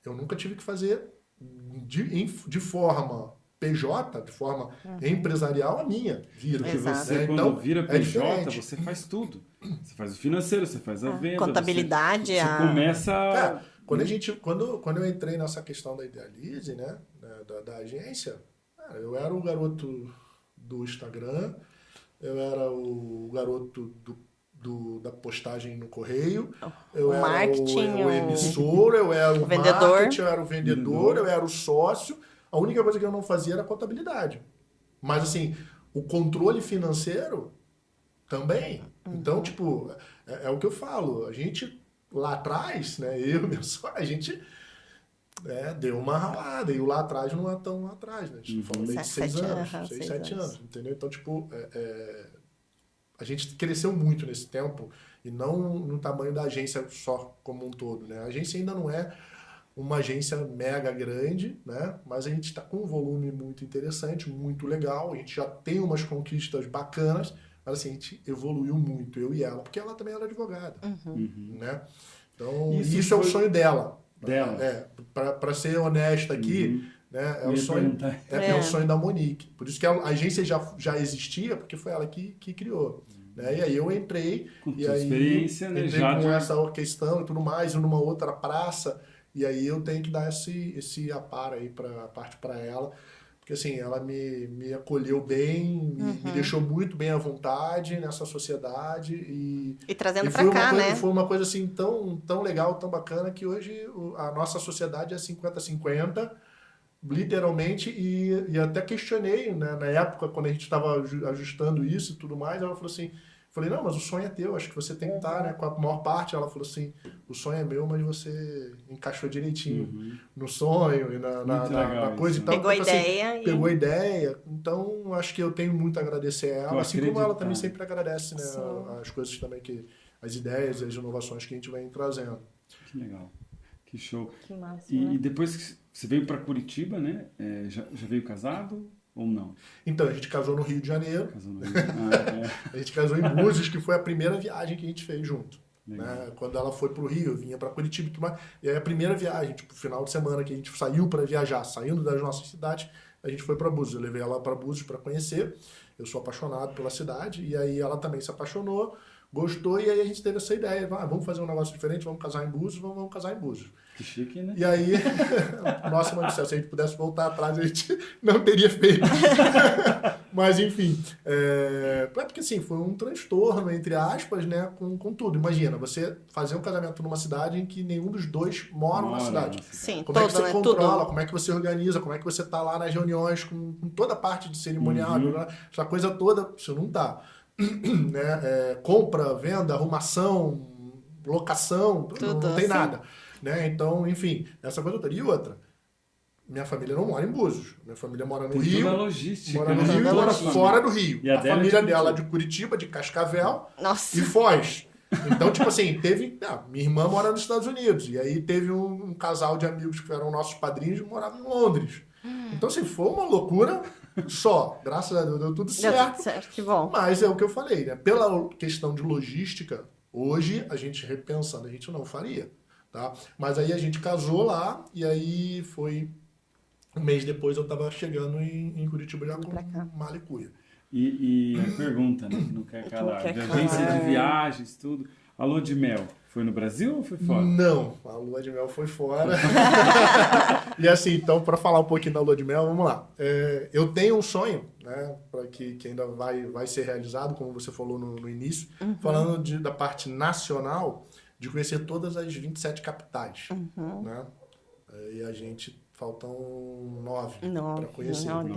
eu nunca tive que fazer de forma PJ, de forma empresarial, a minha vida. Porque você, então, quando vira PJ, você faz tudo. Você faz o financeiro, você faz a venda. Contabilidade. Você começa... Quando eu entrei nessa questão da Idealize, né, da agência, eu era o garoto do Instagram, eu era o garoto da postagem no correio, eu era o emissor, eu era o vendedor, marketing, eu era o vendedor, eu era o sócio. A única coisa que eu não fazia era a contabilidade. Mas, assim, o controle financeiro também. Então, tipo, é o que eu falo. A gente, lá atrás, né, meu sócio, a gente deu uma ralada. E o lá atrás não é tão lá atrás, né? A gente falou meio de 6 anos, 6, 7 anos, entendeu? Então, tipo, a gente cresceu muito nesse tempo e não no tamanho da agência só como um todo, né? A agência ainda não é uma agência mega grande, né? Mas a gente está com um volume muito interessante, muito legal. A gente já tem umas conquistas bacanas, mas assim, a gente evoluiu muito, eu e ela, porque ela também era advogada, né? Então, isso é o sonho dela. Para ser honesta aqui, né? É o sonho da Monique. Por isso que a agência já existia, porque foi ela que criou. Né? E aí eu entrei, com e aí experiência, né? entrei com essa orquestrão e tudo mais, e numa outra praça, e aí eu tenho que dar esse aparo aí a parte para ela, porque assim, ela me acolheu bem, me deixou muito bem à vontade nessa sociedade. E trazendo para cá, né? Foi uma coisa assim tão legal, tão bacana, que hoje a nossa sociedade é 50-50, literalmente, e até questionei, né, na época, quando a gente estava ajustando isso e tudo mais, ela falou assim, falei, não, mas o sonho é teu, acho que você tem que estar, né, com a maior parte. Ela falou assim, o sonho é meu, mas você encaixou direitinho no sonho e na coisa. Então, pegou a ideia. Assim, pegou a ideia, então acho que eu tenho muito a agradecer a ela, assim como ela também sempre agradece, né, as coisas também, as ideias, as inovações que a gente vem trazendo. Que legal. Que show. Que massa, E né? depois que você veio para Curitiba, né? Já veio casado ou não? Então, a gente casou no Rio de Janeiro. Casou no Rio. Ah, A gente casou em Búzios, que foi a primeira viagem que a gente fez junto. Legal. Né? Quando ela foi pro Rio, eu vinha para Curitiba e tudo mais. E aí a primeira viagem, tipo, final de semana que a gente saiu para viajar, saindo das nossas cidades, a gente foi para Búzios. Eu levei ela para Búzios para conhecer. Eu sou apaixonado pela cidade. E aí ela também se apaixonou, gostou. E aí a gente teve essa ideia. Vamos fazer um negócio diferente, vamos casar em Búzios, vamos casar em Búzios. que chique, né? E aí, nossa, mãe do céu, se a gente pudesse voltar atrás, a gente não teria feito. Mas, enfim, porque assim, foi um transtorno, entre aspas, né, com tudo. Imagina, você fazer um casamento numa cidade em que nenhum dos dois moram na cidade. Sim, Como é que todo, você né? controla, Tudo. como é que você organiza, como é que você tá lá nas reuniões com toda a parte de cerimonial, essa coisa toda, você não tá. Né? Compra, venda, arrumação, locação, não tem assim. nada. Né? Então, enfim, essa coisa toda. E outra, minha família não mora em Búzios. Minha família mora no Tem Rio. toda a logística. Mora no né? Rio e Toda mora a família. fora do Rio. E a A dela é família de dela é Curitiba. de Curitiba, de Cascavel Nossa. e Foz. Então, tipo assim, minha irmã mora nos Estados Unidos. E aí teve um casal de amigos que eram nossos padrinhos que moravam em Londres. Então, assim, foi uma loucura só. Graças a Deus deu tudo Deu certo. tudo certo, que bom. Mas é o que eu falei, né? Pela questão de logística, hoje, a gente repensando, a gente não faria, tá? Mas aí a gente casou lá, e aí foi... Um mês depois eu tava chegando em Curitiba já com pra cá. mala e cuia. E a pergunta, né? Que não quer calar. quer De agência calar. de viagens, tudo. A lua de mel, foi no Brasil ou foi fora? Não, a lua de mel foi fora. E assim, então, para falar um pouquinho da lua de mel, vamos lá. Eu tenho um sonho, né, para que ainda vai ser realizado, como você falou no início, falando da parte nacional, de conhecer todas as 27 capitais. Né? E a gente faltam 9 para conhecer. Olha.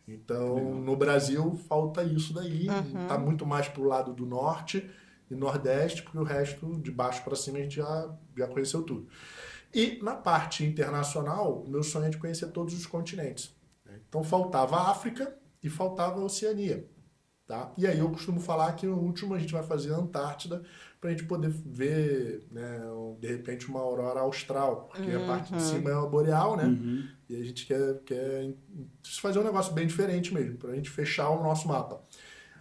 Então, no Brasil, falta isso daí. Tá muito mais pro lado do norte e nordeste, porque o resto, de baixo para cima, a gente já conheceu tudo. E na parte internacional, o meu sonho é de conhecer todos os continentes. Então, faltava a África e faltava a Oceania. Tá? E aí eu costumo falar que o último a gente vai fazer a Antártida para a gente poder ver, né, de repente, uma aurora austral, porque a parte de cima é a boreal, né? E a gente quer fazer um negócio bem diferente mesmo, para a gente fechar o nosso mapa.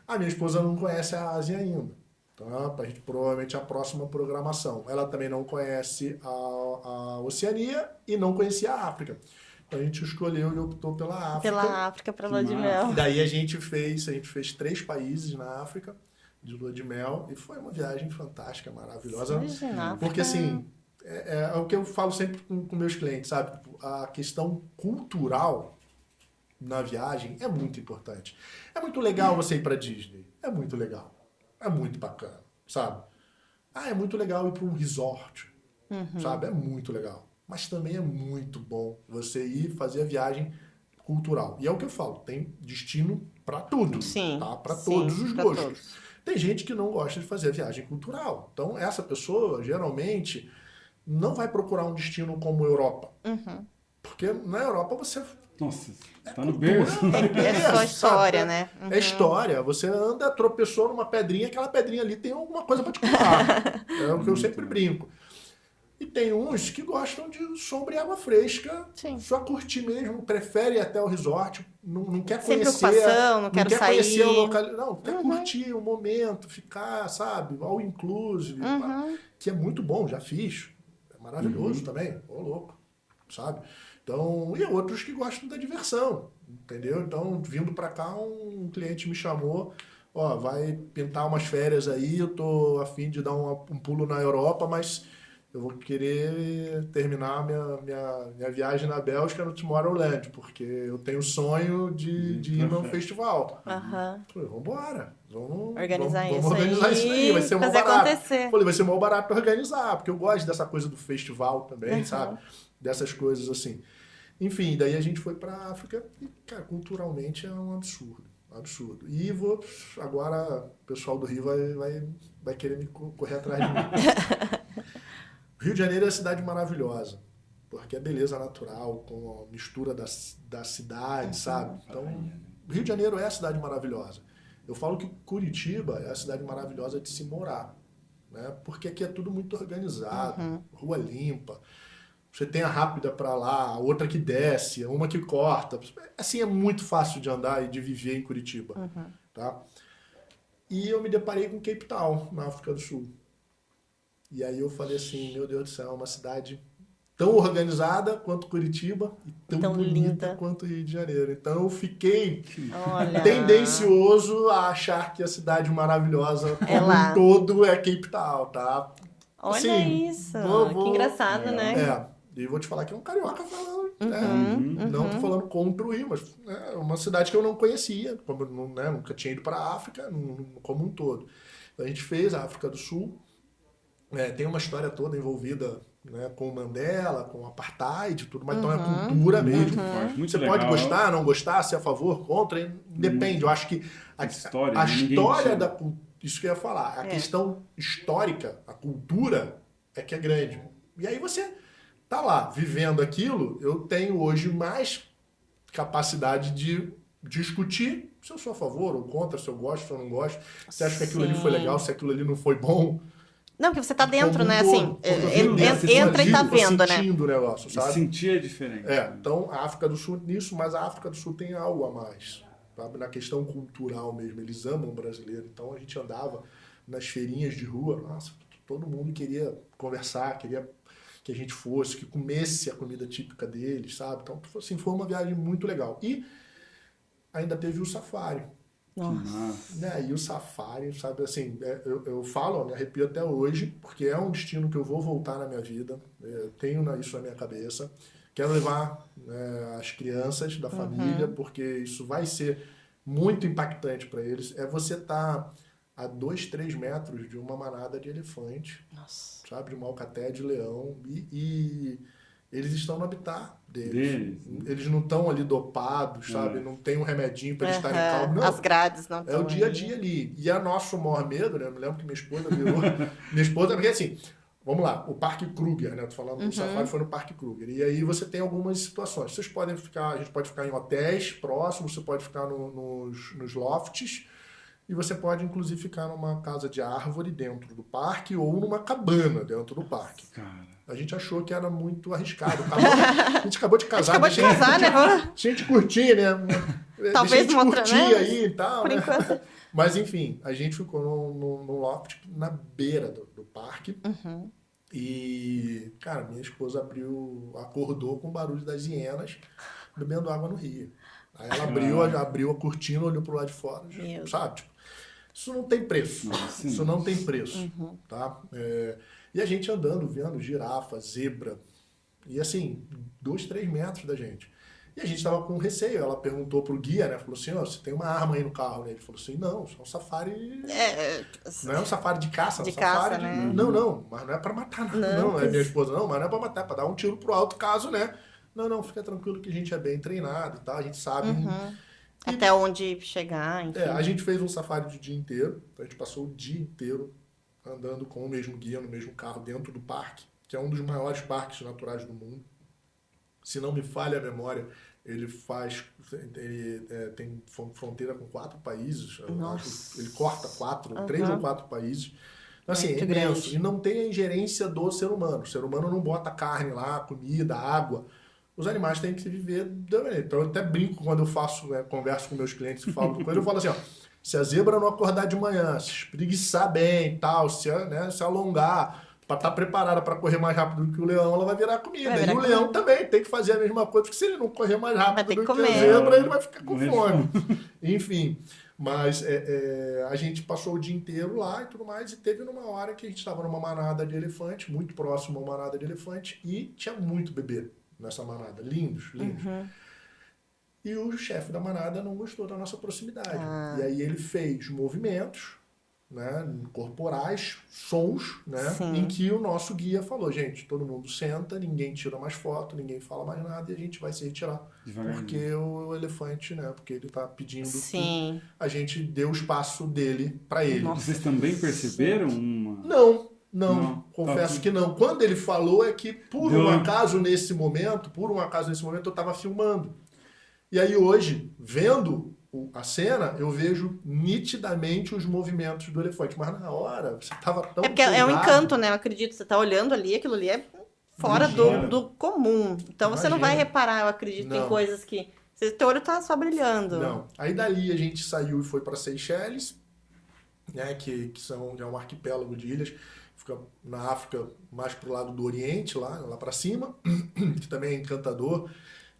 A minha esposa não conhece a Ásia ainda, tá? Para a gente provavelmente a próxima programação. Ela também não conhece a Oceania e não conhecia a África. Então a gente escolheu e optou pela África. Pela África, pra lua de massa. mel. Daí a gente fez 3 países na África de lua de mel e foi uma viagem fantástica, maravilhosa. Imagina, Porque África- assim, é o que eu falo sempre com meus clientes, sabe? A questão cultural na viagem é muito importante. É muito legal você ir pra Disney. É muito legal. É muito bacana, sabe? É muito legal ir para um resort, sabe? É muito legal. Mas também é muito bom você ir fazer a viagem cultural. E é o que eu falo, tem destino para tudo, Sim, tá? Para sim, todos os pra gostos. todos. Tem gente que não gosta de fazer a viagem cultural. Então, essa pessoa, geralmente, não vai procurar um destino como Europa. Porque na Europa você... Nossa, tá no cultura, berço. É só sabe? história, né? É história. Você anda, tropeçou numa pedrinha, aquela pedrinha ali tem alguma coisa para te contar. É o que eu sempre brinco. E tem uns que gostam de sombra e água fresca, Sim. só curtir mesmo, prefere ir até o resort, não quer Sem conhecer... preocupação, não quero quer sair. conhecer o local, não, quer curtir o momento, ficar, sabe, all inclusive, que é muito bom, já fiz, é maravilhoso também, ô louco, sabe? Então, e outros que gostam da diversão, entendeu? Então, vindo pra cá, um cliente me chamou, ó, vai pintar umas férias aí, eu tô a fim de dar um pulo na Europa, mas eu vou querer terminar minha viagem na Bélgica no Tomorrowland, porque eu tenho o sonho de ir num festival. Aham. Falei, vambora, vamos Organizar vamos isso organizar aí, isso daí, vai ser mal fazer barato. acontecer. Falei, vai ser mal barato organizar, porque eu gosto dessa coisa do festival também, sabe? Dessas coisas assim. Enfim, daí a gente foi pra África e, cara, culturalmente é um absurdo. Absurdo. E agora o pessoal do Rio vai querer me correr atrás de mim. Rio de Janeiro é uma cidade maravilhosa, porque é beleza natural, com a mistura da cidade, sabe? Então, Rio de Janeiro é a cidade maravilhosa. Eu falo que Curitiba é a cidade maravilhosa de se morar, né? Porque aqui é tudo muito organizado, rua limpa, Você tem a rápida para lá, a outra que desce, uma que corta. Assim, é muito fácil de andar e de viver em Curitiba. Tá? E eu me deparei com Cape Town, na África do Sul. E aí eu falei assim, meu Deus do céu, é uma cidade tão organizada quanto Curitiba e tão bonita linda quanto Rio de Janeiro. Então eu fiquei Olha. tendencioso a achar que a cidade maravilhosa como lá. um todo é Cape Town, tá? Olha Assim, isso. vou- Que engraçado, né? E vou te falar que é um carioca falando, né? Não tô falando contra o Rio, mas é uma cidade que eu não conhecia, como, né, nunca tinha ido para a África, como um todo. Então, a gente fez a África do Sul, tem uma história toda envolvida, né, com o Mandela, com o Apartheid e tudo, mas então é cultura mesmo. Muito Você legal. pode gostar, não gostar, ser a favor, contra, depende. Eu acho que a História, né? Ninguém história tira. da cultura, isso que eu ia falar, a questão histórica, a cultura é que é grande. E aí você tá lá, vivendo aquilo, eu tenho hoje mais capacidade de discutir se eu sou a favor ou contra, se eu gosto, se eu não gosto, se acho que aquilo ali foi legal, se aquilo ali não foi bom. Não, porque você tá dentro, Como um né? todo. Assim, Porque eu vi dentro, entra e tá tô vendo, né? sentindo o negócio, E sabe? sentir é diferente. Então a África do Sul nisso, mas a África do Sul tem algo a mais, sabe? Na questão cultural mesmo, eles amam o brasileiro. Então a gente andava nas feirinhas de rua, nossa, todo mundo queria conversar, queria que a gente fosse, que comesse a comida típica deles, sabe? Então, assim, foi uma viagem muito legal. E ainda teve o safari. Nossa. Né? E o safari, sabe, assim, eu falo, me arrepio até hoje, porque é um destino que eu vou voltar na minha vida, eu tenho isso na minha cabeça, quero levar, né, as crianças da família, porque isso vai ser muito impactante para eles, você estar a 2, 3 metros de uma manada de elefante, Nossa. sabe, de uma alcateia de leão, e eles estão no habitat deles. Né? Eles não estão ali dopados, sabe? Não tem um remedinho para eles estarem calmos. Não. As grades não estão. É o dia a dia ali. E a nosso maior medo, né? Eu me lembro que minha esposa virou. Minha esposa, porque assim, vamos lá, o Parque Kruger, né? Tô falando, o safari foi no Parque Kruger. E aí você tem algumas situações. Vocês podem ficar, a gente pode ficar em hotéis próximos, você pode ficar nos lofts. E você pode, inclusive, ficar numa casa de árvore dentro do parque ou numa cabana dentro do parque. Cara. A gente achou que era muito arriscado. A gente acabou de casar. Acabou de casar, né? Gente curtir, né? Talvez Deixa a uma gente outra, curtir né? aí e tal, Por né? enquanto. Mas, enfim, a gente ficou num loft na beira do parque. E, cara, minha esposa acordou com o barulho das hienas bebendo água no rio. Aí ela abriu a cortina, olhou pro lado de fora, sabe? Tipo, isso não tem preço. Isso não tem preço, tá? E a gente andando, vendo girafa, zebra, e assim, 2, 3 metros da gente. E a gente tava com receio. Ela perguntou pro guia, né? Falou assim, você tem uma arma aí no carro, né? Ele falou assim, não, isso é um safari... Não é um safari de caça, de é um safari caça, né? Não, mas não é pra matar, não. É minha esposa, não, mas não é pra matar, é pra dar um tiro pro alto caso, né? Não, fica tranquilo que a gente é bem treinado e tal, a gente sabe... Até onde chegar, enfim. A gente fez um safari de dia inteiro, então a gente passou o dia inteiro andando com o mesmo guia, no mesmo carro, dentro do parque, que é um dos maiores parques naturais do mundo. Se não me falha a memória, ele tem fronteira com 4 países, ele corta 3 ou 4 países. Então, assim, é imenso. Grande. E não tem a ingerência do ser humano. O ser humano não bota carne lá, comida, água. Os animais têm que se viver da maneira. Então eu até brinco quando eu converso com meus clientes e falo coisa, eu falo assim, se a zebra não acordar de manhã, se espreguiçar bem e tal, se alongar, para estar preparada para correr mais rápido do que o leão, ela vai virar comida. E o leão também tem que fazer a mesma coisa, porque se ele não correr mais rápido do que a zebra, ele vai ficar com fome. Enfim, mas a gente passou o dia inteiro lá e tudo mais, e teve numa hora que a gente estava numa manada de elefante, muito próximo a uma manada de elefante, e tinha muito bebê nessa manada, lindos. E o chefe da manada não gostou da nossa proximidade. E aí ele fez movimentos, né, corporais, sons, né, em que o nosso guia falou, gente, todo mundo senta, ninguém tira mais foto, ninguém fala mais nada e a gente vai se retirar. Porque o elefante, né, porque ele tá pedindo que a gente dê o espaço dele para ele. Vocês também perceberam uma... Não, confesso que não. Quando ele falou é que, por um acaso nesse momento, eu estava filmando. E aí hoje, vendo a cena, eu vejo nitidamente os movimentos do elefante. Mas na hora, você estava tão... porque é um encanto, né? Eu acredito. Você tá olhando ali, aquilo ali é fora Imagina. do comum. Então você não vai Imagina. reparar, eu acredito, em Não. coisas que... Teu olho tá só brilhando. Não. Aí dali a gente saiu e foi para Seychelles, né, que é um arquipélago de ilhas, fica na África, mais pro lado do Oriente, lá para cima, que também é encantador.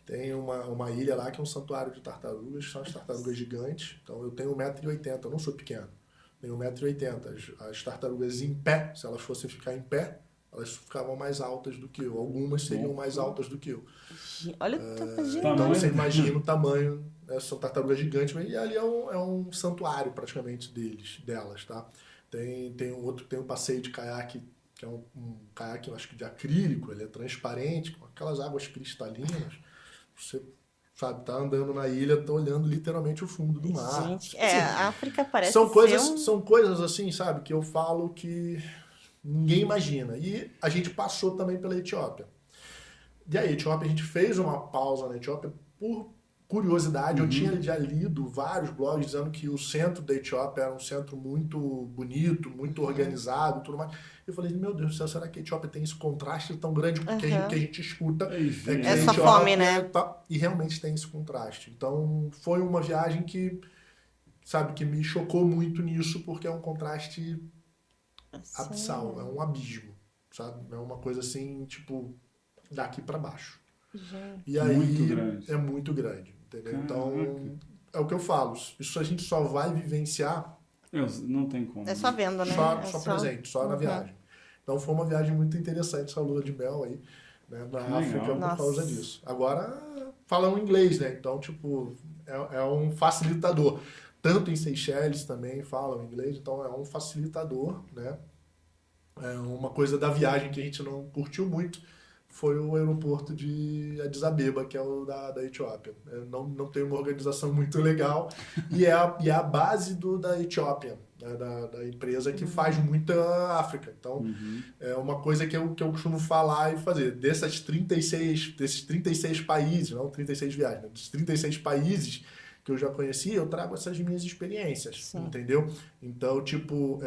Tem uma ilha lá que é um santuário de tartarugas, são as tartarugas gigantes. Então eu tenho 1,80 m, eu não sou pequeno. Tenho 1,80 m. As tartarugas em pé, se elas fossem ficar em pé, elas ficavam mais altas do que eu. Algumas seriam mais altas do que eu. Olha o tamanho. Então você imagina o tamanho, né, são tartarugas gigantes, e ali é um santuário praticamente delas, tá? Tem um passeio de caiaque, que é um caiaque, eu acho que de acrílico, ele é transparente, com aquelas águas cristalinas. Você, sabe, tá andando na ilha, tá olhando literalmente o fundo do mar. Gente, a África parece São coisas, ser são coisas assim, sabe, que eu falo que ninguém imagina. E a gente passou também pela Etiópia. E a Etiópia, a gente fez uma pausa na Etiópia por curiosidade. Eu tinha já lido vários blogs dizendo que o centro da Etiópia era um centro muito bonito, muito organizado e tudo mais. Eu falei, meu Deus do céu, será que a Etiópia tem esse contraste tão grande? Porque o que a gente escuta é que a Essa Etiópia fome, né? e realmente tem esse contraste. Então, foi uma viagem que, sabe, que me chocou muito nisso, porque é um contraste abissal, é um abismo, sabe? É uma coisa assim, tipo, daqui para baixo. Gente. E aí Muito grande. é muito grande, entendeu? Caraca. Então, é o que eu falo, isso a gente só vai vivenciar Não tem como. É só vendo, né? só presente, só na viagem. Então foi uma viagem muito interessante essa lua de mel aí, né, na Que África legal. por causa disso. Agora, falam inglês, né? Então, tipo, é um facilitador. Tanto em Seychelles também falam inglês, então é um facilitador, né? É uma coisa da viagem que a gente não curtiu muito foi o aeroporto de Addis Abeba, que é o da Etiópia. Não tem uma organização muito legal e é a base da Etiópia, né, da empresa que faz muita África. Então, é uma coisa que eu costumo falar e fazer. Desses 36 países, não 36 viagens, né, dos 36 países que eu já conheci, eu trago essas minhas experiências, Sim. entendeu? Então, tipo,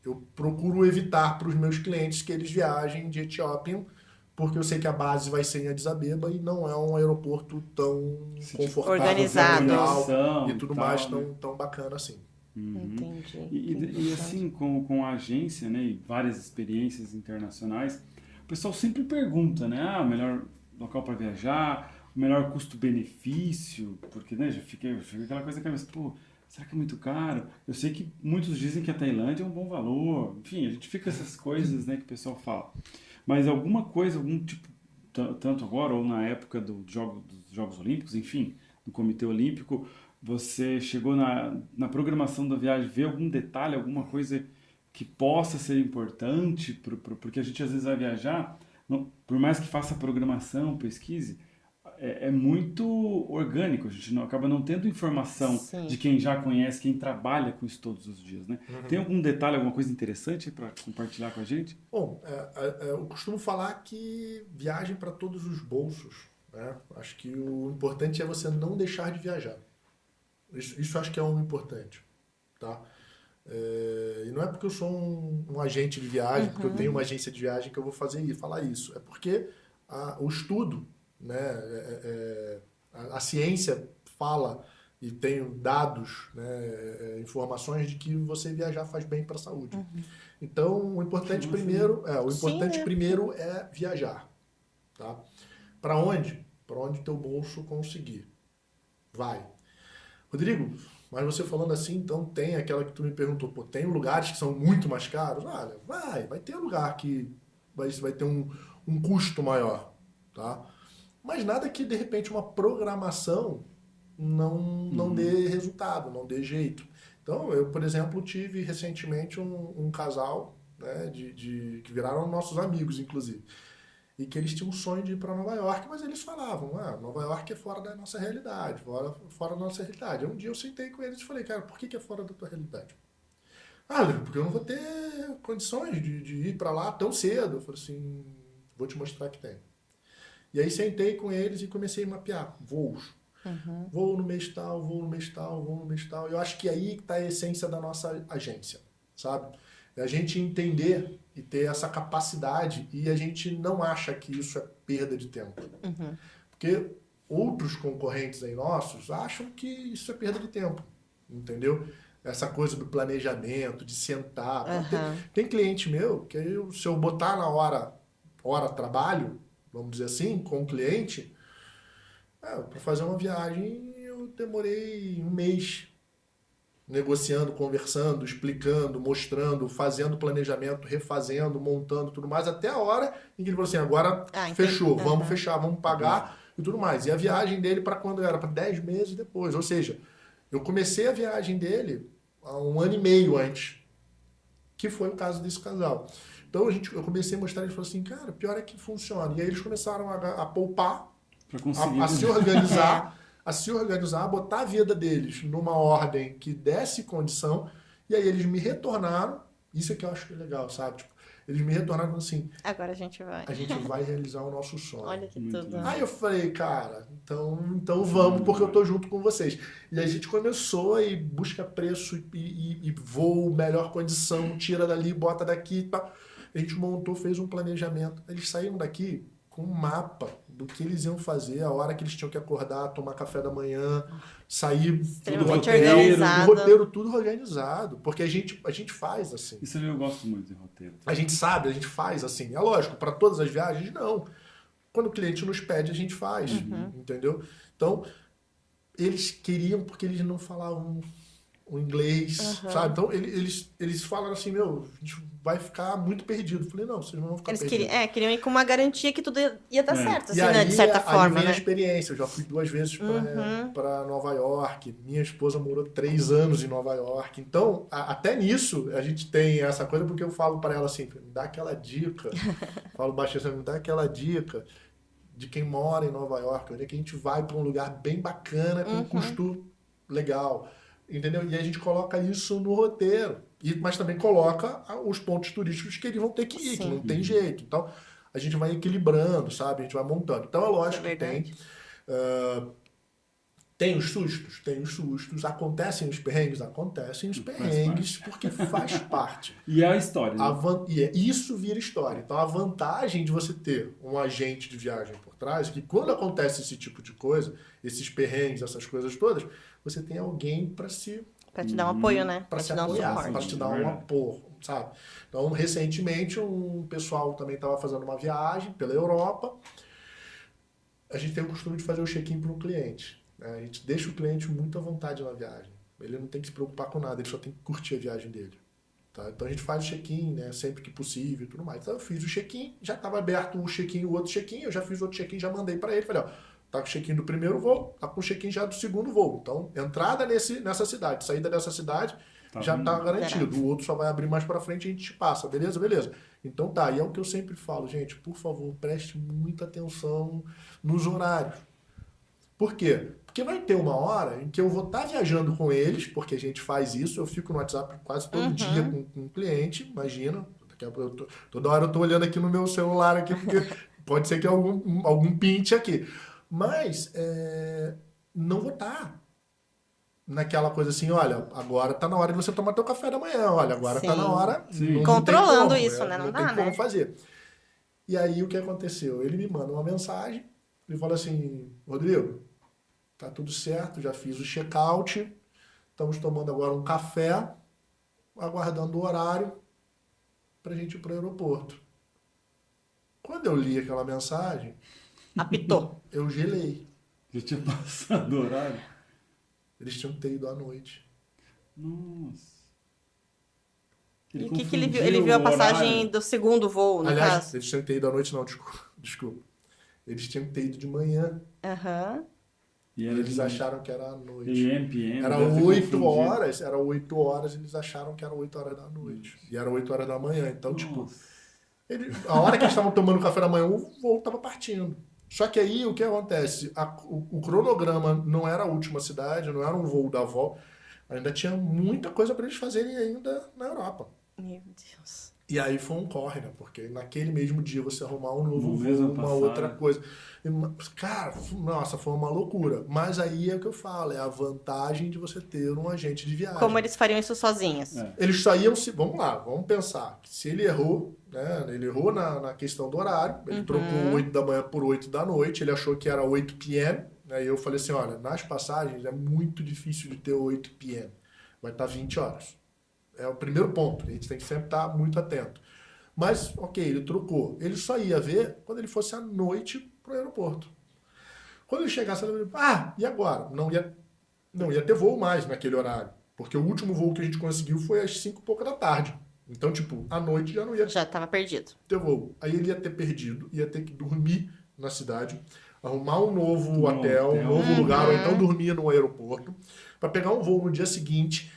eu procuro evitar para os meus clientes que eles viajem de Etiópia, porque eu sei que a base vai ser em Addis Abeba e não é um aeroporto tão confortável, Organizado. legal e tudo Tal, mais né? tão bacana assim. Entendi. E assim, com a agência, né, e várias experiências internacionais, o pessoal sempre pergunta, né, o melhor local para viajar, o melhor custo-benefício, porque, né, já fica aquela coisa que cabeça, pô, será que é muito caro? Eu sei que muitos dizem que a Tailândia é um bom valor, enfim, a gente fica essas coisas, né, que o pessoal fala. Mas alguma coisa, algum tipo, tanto agora ou na época dos Jogos Olímpicos, enfim, do Comitê Olímpico, você chegou na programação da viagem, vê algum detalhe, alguma coisa que possa ser importante, porque a gente às vezes vai viajar, por mais que faça programação, pesquise, é muito orgânico, a gente acaba não tendo informação Sim. de quem já conhece, quem trabalha com isso todos os dias, né? Tem algum detalhe, alguma coisa interessante para compartilhar com a gente? Bom, eu costumo falar que viagem para todos os bolsos, né? Acho que o importante é você não deixar de viajar. Isso acho que é o importante, tá? E não é porque eu sou um agente de viagem, porque eu tenho uma agência de viagem que eu vou falar isso. É porque o estudo, né, a ciência fala e tem dados, né, informações de que você viajar faz bem para a saúde. Então, o importante primeiro é viajar, tá? Para onde? Para onde teu bolso conseguir. Vai. Rodrigo, mas você falando assim, então tem aquela que tu me perguntou, pô, tem lugares que são muito mais caros? Olha, vai ter lugar que vai ter um custo maior, tá? Mas nada que, de repente, uma programação não dê resultado, não dê jeito. Então, eu, por exemplo, tive recentemente um casal, né, que viraram nossos amigos, inclusive, e que eles tinham um sonho de ir para Nova York, mas eles falavam, Nova York é fora da nossa realidade, fora da nossa realidade. Um dia eu sentei com eles e falei, cara, por que é fora da tua realidade? Porque eu não vou ter condições de ir para lá tão cedo. Eu falei assim, vou te mostrar que tem. E aí sentei com eles e comecei a mapear voos. Voo no mês tal, voo no mês tal, voo no mês tal. Eu acho que aí está a essência da nossa agência, sabe? É a gente entender e ter essa capacidade, e a gente não acha que isso é perda de tempo. Porque outros concorrentes aí nossos acham que isso é perda de tempo, entendeu? Essa coisa do planejamento, de sentar. Tem cliente meu que se eu botar na hora trabalho, vamos dizer assim, com o cliente, para fazer uma viagem eu demorei um mês negociando, conversando, explicando, mostrando, fazendo planejamento, refazendo, montando, tudo mais, até a hora em que ele falou assim, agora fechou, vamos fechar, vamos pagar e tudo mais. E a viagem dele para quando era? Para 10 meses depois. Ou seja, eu comecei a viagem dele há 1 ano e meio antes, que foi o caso desse casal. Então eu comecei a mostrar, ele falou assim, cara, pior é que funciona. E aí eles começaram a poupar, a se organizar, a botar a vida deles numa ordem que desse condição, e aí eles me retornaram, isso é que eu acho legal, sabe? Tipo, eles me retornaram assim, agora a gente vai realizar o nosso sonho. Olha que tudo. Aí eu falei, cara, então vamos, porque eu tô junto com vocês. E aí a gente começou e busca preço e voo, melhor condição, tira dali, bota daqui e tal. A gente montou, fez um planejamento. Eles saíram daqui com um mapa do que eles iam fazer, a hora que eles tinham que acordar, tomar café da manhã, sair tudo roteiro tudo organizado, porque a gente faz assim. Isso eu gosto muito de roteiro. A gente faz assim. É lógico, para todas as viagens, não. Quando o cliente nos pede, a gente faz, entendeu? Então, eles queriam, porque eles não falavam o inglês, sabe? Então, eles falaram assim, a gente vai ficar muito perdido. Eu falei, não, vocês não vão ficar perdidos. Queriam ir com uma garantia que tudo ia dar certo, assim, e aí, né? De certa forma, minha né? experiência, eu já fui 2 vezes para Nova York, minha esposa morou 3 anos em Nova York, então, até nisso, a gente tem essa coisa, porque eu falo para ela assim, me dá aquela dica, falo baixinho assim, me dá aquela dica de quem mora em Nova York, onde é que a gente vai para um lugar bem bacana, com custo legal, entendeu? E a gente coloca isso no roteiro. Mas também coloca os pontos turísticos que eles vão ter que ir, que não tem jeito. Então, a gente vai equilibrando, sabe? A gente vai montando. Então, é lógico que tem. Tem os sustos? Tem os sustos. Acontecem os perrengues? Acontecem os perrengues, porque faz parte. E é a história. Né? Isso vira história. Então, a vantagem de você ter um agente de viagem por trás, é que quando acontece esse tipo de coisa, esses perrengues, essas coisas todas, você tem alguém para te dar um apoio, né? Para te apoiar, para te dar um apoio, sabe? Então, recentemente, um pessoal também estava fazendo uma viagem pela Europa. A gente tem o costume de fazer o check-in para um cliente. Né? A gente deixa o cliente muito à vontade na viagem. Ele não tem que se preocupar com nada, ele só tem que curtir a viagem dele. Tá? Então, a gente faz o check-in, né? Sempre que possível e tudo mais. Então, eu fiz o check-in, já estava aberto um check-in e o outro check-in, eu já fiz outro check-in, já mandei para ele, falei, tá com o check-in do primeiro voo, tá com o check-in já do segundo voo. Então, entrada nessa cidade, saída dessa cidade, já tá garantido. O outro só vai abrir mais para frente e a gente te passa, beleza? Beleza. Então tá, e é o que eu sempre falo, gente, por favor, preste muita atenção nos horários. Por quê? Porque vai ter uma hora em que eu vou estar viajando com eles, porque a gente faz isso, eu fico no WhatsApp quase todo dia com um cliente, imagina, toda hora eu tô olhando aqui no meu celular, aqui, porque pode ser que algum pinte aqui. Mas não vou estar naquela coisa assim, olha, agora tá na hora de você tomar teu café da manhã, olha, agora tá na hora... Não controlando tem como, isso, né? Não tem dá, como né? fazer. E aí o que aconteceu? Ele me manda uma mensagem, ele fala assim, Rodrigo, tá tudo certo, já fiz o check-out, estamos tomando agora um café, aguardando o horário pra gente ir pro aeroporto. Quando eu li aquela mensagem... Apitou. Eu gelei. Já tinha passado o horário? Eles tinham que ter ido à noite. Nossa. E o que ele viu? Ele viu a passagem do segundo voo, no caso? Eles tinham que ter ido à noite, não, desculpa. Eles tinham que ter ido de manhã. E eles acharam que era à noite. PM, era 8 horas, eles acharam que era 8 horas da noite. E era 8 horas da manhã. Então, a hora que eles estavam tomando café da manhã, o voo estava partindo. Só que aí, o que acontece? O cronograma não era a última cidade, não era um voo da volta. Ainda tinha muita coisa para eles fazerem ainda na Europa. Meu Deus. E aí foi um corre, né? Porque naquele mesmo dia você arrumar um novo No voo, mesmo uma passagem. outra coisa. Cara, nossa, foi uma loucura. Mas aí é o que eu falo, é a vantagem de você ter um agente de viagem. Como eles fariam isso sozinhos? É. Eles saíam, vamos lá, vamos pensar. Se ele errou, né? Ele errou na questão do horário, ele trocou 8 da manhã por 8 da noite, ele achou que era 8 p.m. Aí eu falei assim, olha, nas passagens é muito difícil de ter 8 p.m. Vai estar 20 horas. É o primeiro ponto, a gente tem que sempre estar muito atento. Mas, ok, ele trocou. Ele só ia ver quando ele fosse à noite pro aeroporto. Quando ele chegasse, ele e agora? Não ia ter voo mais naquele horário. Porque o último voo que a gente conseguiu foi às 5 e pouca da tarde. Então, tipo, à noite já não ia Já estava perdido. ter voo. Aí ele ia ter perdido, ia ter que dormir na cidade, arrumar um novo hotel, um novo lugar, ou então dormir no aeroporto, para pegar um voo no dia seguinte.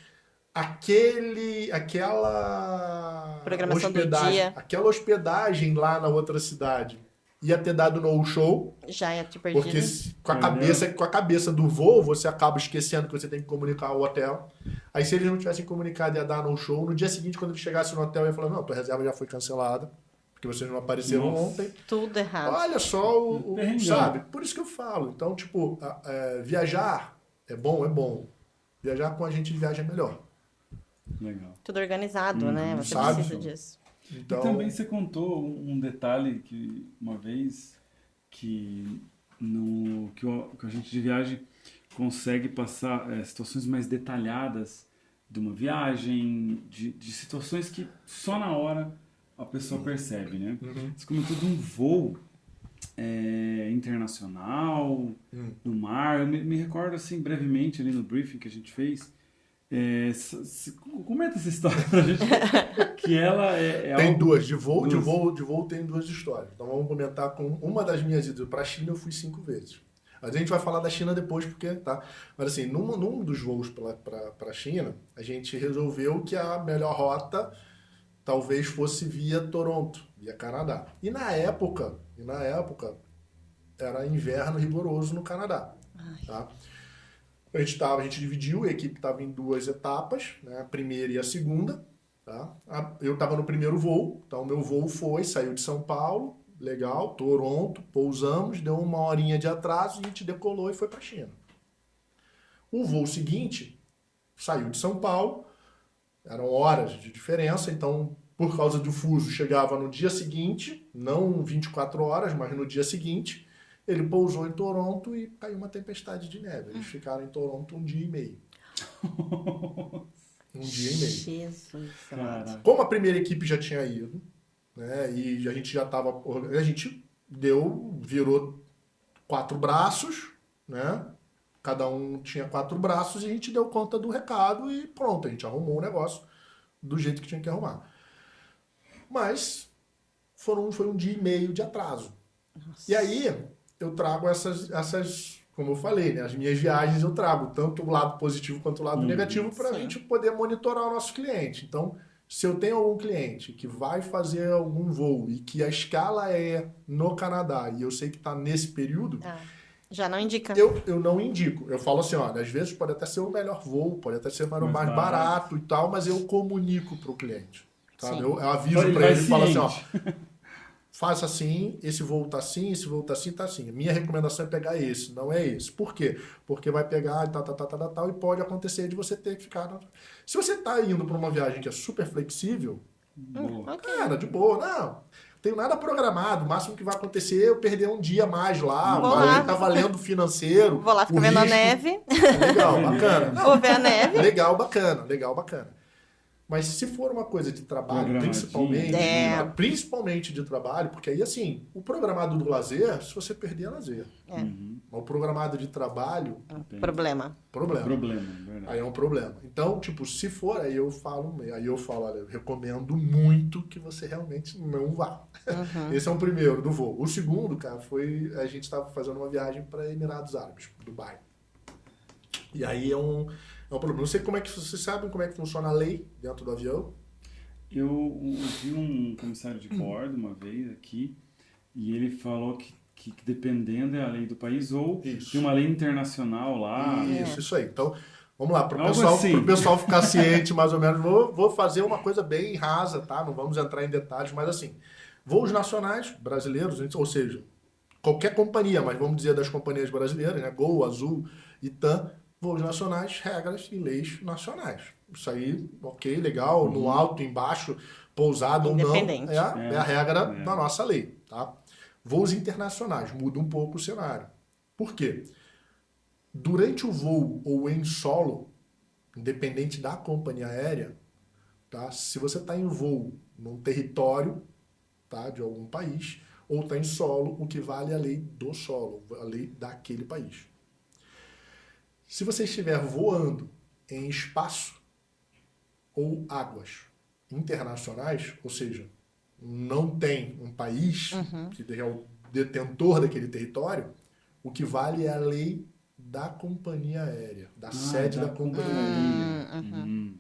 Aquela Programação do hospedagem, dia. aquela hospedagem lá na outra cidade ia ter dado no show, Já ia ter perdido. porque com a cabeça do voo você acaba esquecendo que você tem que comunicar ao hotel. Aí se eles não tivessem comunicado ia dar no show, no dia seguinte quando ele chegasse no hotel ia falar, não, tua reserva já foi cancelada, porque vocês não apareceram ontem. Tudo errado. Olha só Perrengão. sabe? Por isso que eu falo. Então, tipo, viajar é bom. Viajar com a gente de viagem é melhor. Legal. Tudo organizado, né? Você sabe? precisa disso. Então, E também você contou um detalhe que uma vez que o agente de viagem consegue passar situações mais detalhadas de uma viagem, de situações que só na hora a pessoa percebe, né? Você comentou de um voo internacional, no mar. Eu me recordo assim brevemente ali no briefing que a gente fez. Comenta essa história pra gente, que ela tem algo... duas. De voo tem duas histórias. Então vamos comentar com uma das minhas idas para a China, eu fui 5 vezes. A gente vai falar da China depois, porque, tá? Mas assim, num dos voos para a China, a gente resolveu que a melhor rota talvez fosse via Toronto, via Canadá. E na época era inverno rigoroso no Canadá. Tá? A gente dividiu, a equipe estava em 2 etapas, né? A primeira e a segunda. Tá? Eu estava no primeiro voo, então o meu voo saiu de São Paulo, legal, Toronto, pousamos, deu 1 horinha de atraso, a gente decolou e foi para a China. O voo seguinte saiu de São Paulo, eram horas de diferença, então por causa do fuso chegava no dia seguinte, não 24 horas, mas no dia seguinte. Ele pousou em Toronto e caiu uma tempestade de neve. Eles ficaram em Toronto 1 dia e meio. 1 dia e meio. Jesus. Caraca. Como a primeira equipe já tinha ido, né, e a gente já estava... A gente virou 4 braços, né? Cada um tinha 4 braços e a gente deu conta do recado e pronto, a gente arrumou o negócio do jeito que tinha que arrumar. Mas foi 1 dia e meio de atraso. Nossa. E aí... eu trago essas, como eu falei, né? As minhas viagens eu trago tanto o lado positivo quanto o lado negativo para a gente poder monitorar o nosso cliente. Então, se eu tenho algum cliente que vai fazer algum voo e que a escala é no Canadá e eu sei que está nesse período... já não indica. Eu não indico. Eu falo assim, olha, às vezes pode até ser o melhor voo, pode até ser mais barato e tal, mas eu comunico para o cliente. Sabe? Eu aviso para ele e falo assim, ó... faça assim, esse voo tá assim, esse voo tá assim, tá assim. Minha recomendação é pegar esse, não é esse. Por quê? Porque vai pegar tal, e pode acontecer de você ter que ficar... Se você tá indo para uma viagem que é super flexível, cara, de boa, não tenho nada programado, o máximo que vai acontecer é eu perder 1 dia mais lá, tá valendo financeiro. Vou lá ficar vendo a neve. Legal, bacana. Não, vou ver a neve. Legal, bacana. Mas se for uma coisa de trabalho, principalmente de trabalho, porque aí assim, o programado do lazer, se você perder é lazer. Mas o programado de trabalho... Problema. Verdade. Aí é um problema. Então, tipo, se for, aí eu falo, olha, eu recomendo muito que você realmente não vá. Esse é o primeiro do voo. O segundo, cara, a gente estava fazendo uma viagem para Emirados Árabes, Dubai. E aí é um problema. Não sei como é que vocês sabem como é que funciona a lei dentro do avião. Eu vi um comissário de bordo uma vez aqui e ele falou que dependendo é a lei do país ou tem uma lei internacional lá. Isso aí. Então, Vamos lá, para Algo o assim. pessoal ficar ciente mais ou menos. Vou fazer uma coisa bem rasa, tá? Não vamos entrar em detalhes, mas assim, voos nacionais brasileiros, ou seja, qualquer companhia, mas vamos dizer das companhias brasileiras, né? Gol, Azul, Itam, voos nacionais, regras e leis nacionais. Isso aí, ok, legal, no alto, embaixo, pousado ou não, Independente. é a regra da nossa lei, tá? Voos internacionais, muda um pouco o cenário. Por quê? Durante o voo ou em solo, independente da companhia aérea, tá? Se você está em voo num território, tá, de algum país, ou está em solo, o que vale é a lei do solo, a lei daquele país. Se você estiver voando em espaço ou águas internacionais, ou seja, não tem um país que é o detentor daquele território, o que vale é a lei da companhia aérea, da sede da companhia aérea.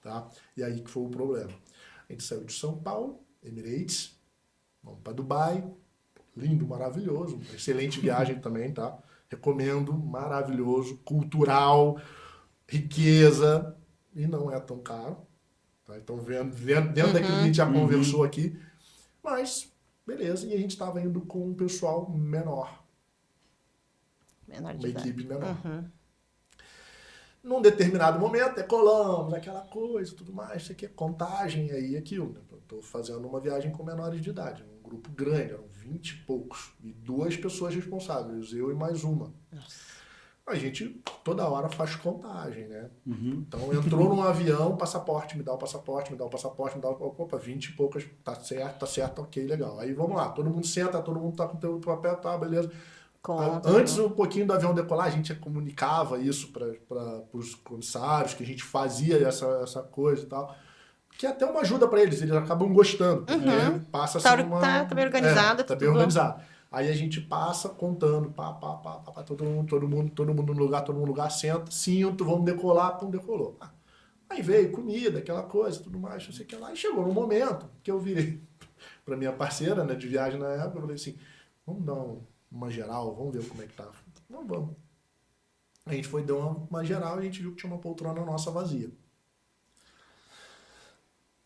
Tá? E aí que foi o problema. A gente saiu de São Paulo, Emirates, vamos para Dubai, lindo, maravilhoso, excelente viagem também, tá? Recomendo, maravilhoso, cultural, riqueza, e não é tão caro. Tá? Então, dentro daquilo que a gente já conversou aqui, mas, beleza, e a gente estava indo com um pessoal menor. Menor de Uma idade. equipe menor. Num determinado momento, decolamos, aquela coisa, tudo mais, isso aqui é contagem, aí aquilo. Né? Eu estou fazendo uma viagem com menores de idade, um grupo grande, eram 20 e poucos, e 2 pessoas responsáveis, eu e mais uma. A gente toda hora faz contagem, né? Então entrou num avião, passaporte, me dá o passaporte, me dá o passaporte, me dá o... Opa, 20 e poucas, tá certo, ok, legal. Aí vamos lá, todo mundo senta, todo mundo tá com o teu papel, tá, beleza. Antes, um pouquinho do avião decolar, a gente comunicava isso para os comissários, que a gente fazia essa coisa e tal. Que é até uma ajuda para eles acabam gostando. Porque passa a ser uma... Tá bem organizado. Tá bem organizado. Aí a gente passa contando, todo mundo no lugar, senta, cinto, vamos decolar, decolou. Aí veio comida, aquela coisa, tudo mais, não sei o que lá. E chegou no momento que eu virei para minha parceira, né, de viagem na época, eu falei assim, vamos dar uma geral, vamos ver como é que tá. Não, vamos. A gente foi, deu uma geral e a gente viu que tinha uma poltrona nossa vazia.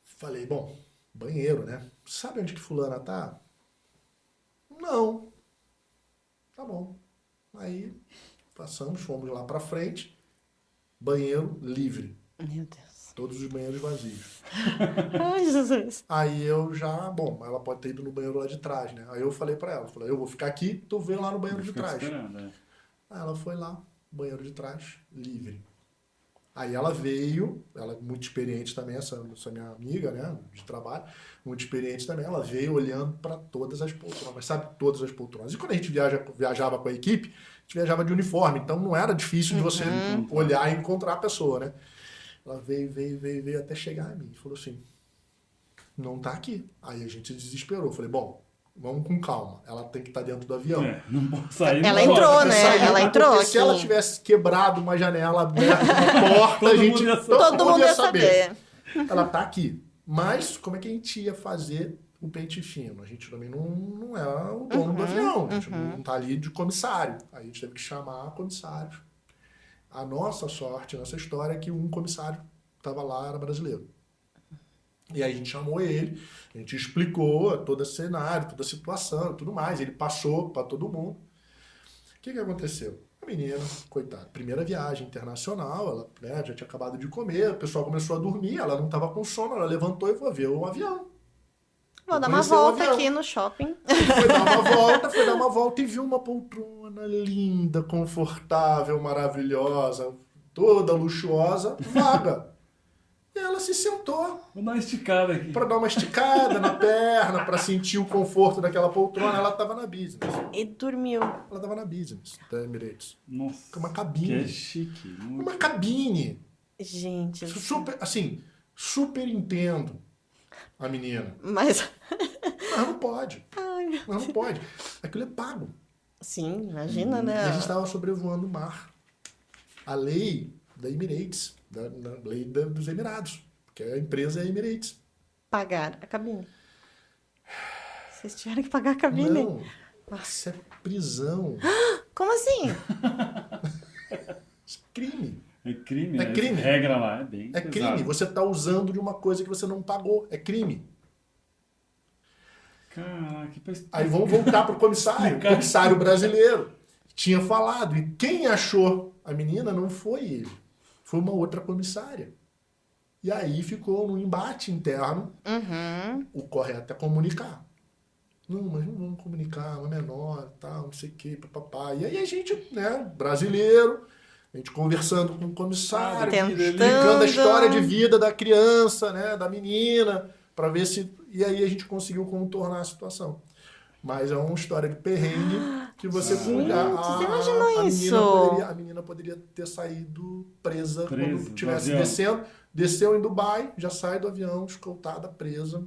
Falei, bom, banheiro, né? Sabe onde que fulana tá? Não. Tá bom. Aí, passamos, fomos lá pra frente, banheiro livre. Meu Deus. Todos os banheiros vazios. Ai, Jesus. Aí eu já, bom, ela pode ter ido no banheiro lá de trás, né? Aí eu falei pra ela, eu vou ficar aqui, tu vem lá no banheiro de trás. Aí Aí ela foi lá, banheiro de trás, livre. Aí ela veio, ela é muito experiente também, essa minha amiga, né, de trabalho, muito experiente também, ela veio olhando para todas as poltronas, mas sabe, todas as poltronas. E quando a gente viajava com a equipe, a gente viajava de uniforme, então não era difícil de você olhar e encontrar a pessoa, né? Ela veio até chegar a mim e falou assim, não tá aqui. Aí a gente desesperou, falei, bom, vamos com calma, ela tem que estar dentro do avião. Não pode sair. Ela entrou, né? Ela entrou porque aqui. se ela tivesse quebrado uma janela aberta, uma porta, Todo mundo ia saber. Ela tá aqui. Mas como é que a gente ia fazer o pente fino? A gente também não é o dono do avião. A gente não tá ali de comissário. Aí a gente teve que chamar comissários. A nossa sorte nessa história é que um comissário estava lá, era brasileiro. E aí a gente chamou ele, a gente explicou todo esse cenário, toda a situação e tudo mais. Ele passou para todo mundo. O que aconteceu? A menina, coitada, primeira viagem internacional, ela, né, já tinha acabado de comer, o pessoal começou a dormir, ela não estava com sono, ela levantou e foi ver o avião. Vou dar uma volta aqui no shopping. Foi dar uma volta e viu uma poltrona linda, confortável, maravilhosa, toda luxuosa, vaga. E ela se sentou. Vou dar uma esticada aqui. Pra dar uma esticada na perna, pra sentir o conforto daquela poltrona. Ela tava na business. E dormiu. Ela tava na business da Emirates. Nossa. Com uma cabine. Que é chique. Uma cabine. Gente. Super, assim, super entendo a menina. Mas Mas não pode. ai, Mas não pode. Aquilo é pago. sim, imagina, né? E a gente estava sobrevoando o mar. A lei da Emirates, da lei dos Emirados, porque a empresa é a Emirates. Pagar a cabine. Vocês tiveram que pagar a cabine? Não, isso é prisão. Como assim? Isso é crime. É crime, É né? crime. Essa regra lá é bem É pesado. crime. Você está usando de uma coisa que você não pagou. É crime. Caraca, Aí vamos voltar pro comissário. O comissário brasileiro tinha falado. E quem achou a menina não foi ele. Foi uma outra comissária. E aí ficou um embate interno. O correto é comunicar. Não, mas não vamos comunicar, uma menor, tal, não sei o que, papapá. E aí a gente, né, brasileiro, a gente conversando com o comissário, Tentando. explicando a história de vida da criança, né, da menina, para ver se... E aí a gente conseguiu contornar a situação. Mas é uma história de perrengue que você Gente, olhar. você imaginou isso? A menina poderia ter saído presa Presa quando do estivesse avião. descendo. Desceu em Dubai, já sai do avião, escoltada, presa.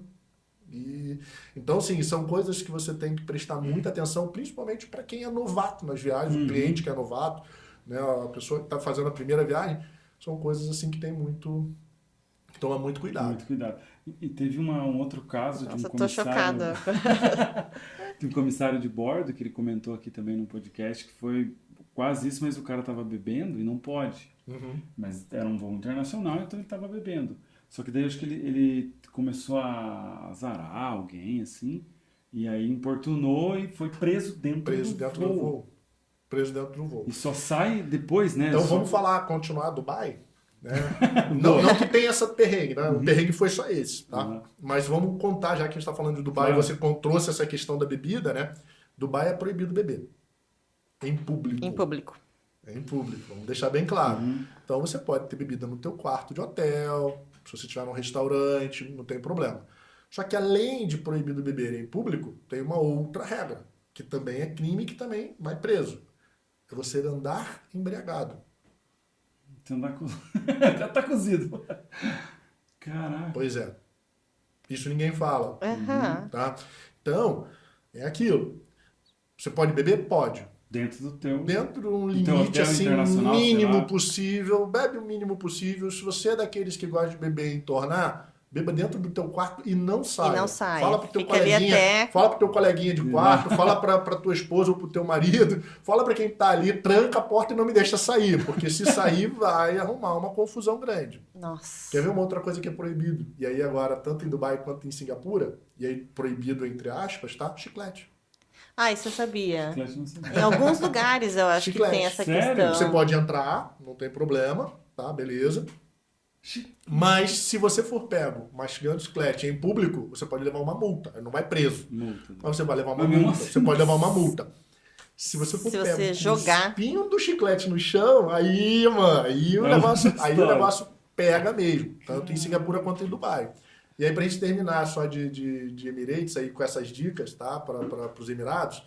Então, assim, são coisas que você tem que prestar muita atenção, principalmente para quem é novato nas viagens, o cliente que é novato, né, a pessoa que está fazendo a primeira viagem. São coisas assim que tem muito... Toma muito cuidado. Muito cuidado. E teve um outro caso de um Nossa, tô comissário... chocada. de um comissário de bordo, que ele comentou aqui também no podcast, que foi quase isso, mas o cara estava bebendo e não pode. Mas era um voo internacional, então ele estava bebendo. Só que daí eu acho que ele começou a azarar alguém, assim, e aí importunou e foi preso dentro do voo. Preso dentro do voo. E só sai depois, né? Então vamos continuar Dubai? Né? não que tenha essa perrengue, né? O perrengue foi só esse, tá? Mas vamos contar, já que a gente está falando de Dubai, Claro. você trouxe essa questão da bebida, né? Dubai é proibido beber. Em público. Em público. É em público, vamos deixar bem claro. Então você pode ter bebida no teu quarto de hotel, se você estiver num restaurante, não tem problema. Só que além de proibido beber em público, tem uma outra regra, que também é crime, que também vai preso. É você andar embriagado. Você não tá cozido. Caraca. Pois é. Isso ninguém fala. Tá? Então, é aquilo. Você pode beber? Pode. Dentro do teu... Dentro de um do teu limite hotel assim, internacional, sei mínimo lá. possível. Bebe o mínimo possível. Se você é daqueles que gosta de beber e entornar, beba dentro do teu quarto e não saia. E não saia. Fala pro teu Fica ali coleguinha, até- fala pro teu coleguinha de quarto, fala pra tua esposa ou pro teu marido, fala pra quem tá ali, tranca a porta e não me deixa sair, porque se sair vai arrumar uma confusão grande. Nossa. Quer ver uma outra coisa que é proibido? E aí agora, tanto em Dubai quanto em Singapura, e aí proibido entre aspas, tá? Chiclete. Ah, isso eu sabia. Chiclete não sei. Em alguns lugares eu acho Chiclete. que tem essa Sério? questão. Você pode entrar, não tem problema, tá? Beleza. Mas se você for pego mastigando chiclete em público, você pode levar uma multa. Não vai preso. Multa. Mas você vai levar uma Mas mesmo multa. assim- Você pode levar uma multa. Se você for Se pego você com jogar- o espinho do chiclete no chão, aí, mano, aí o É uma negócio história. pega mesmo. Tanto em Singapura quanto em Dubai. E aí, pra gente terminar só de Emirates aí com essas dicas, tá? Para os Emirados,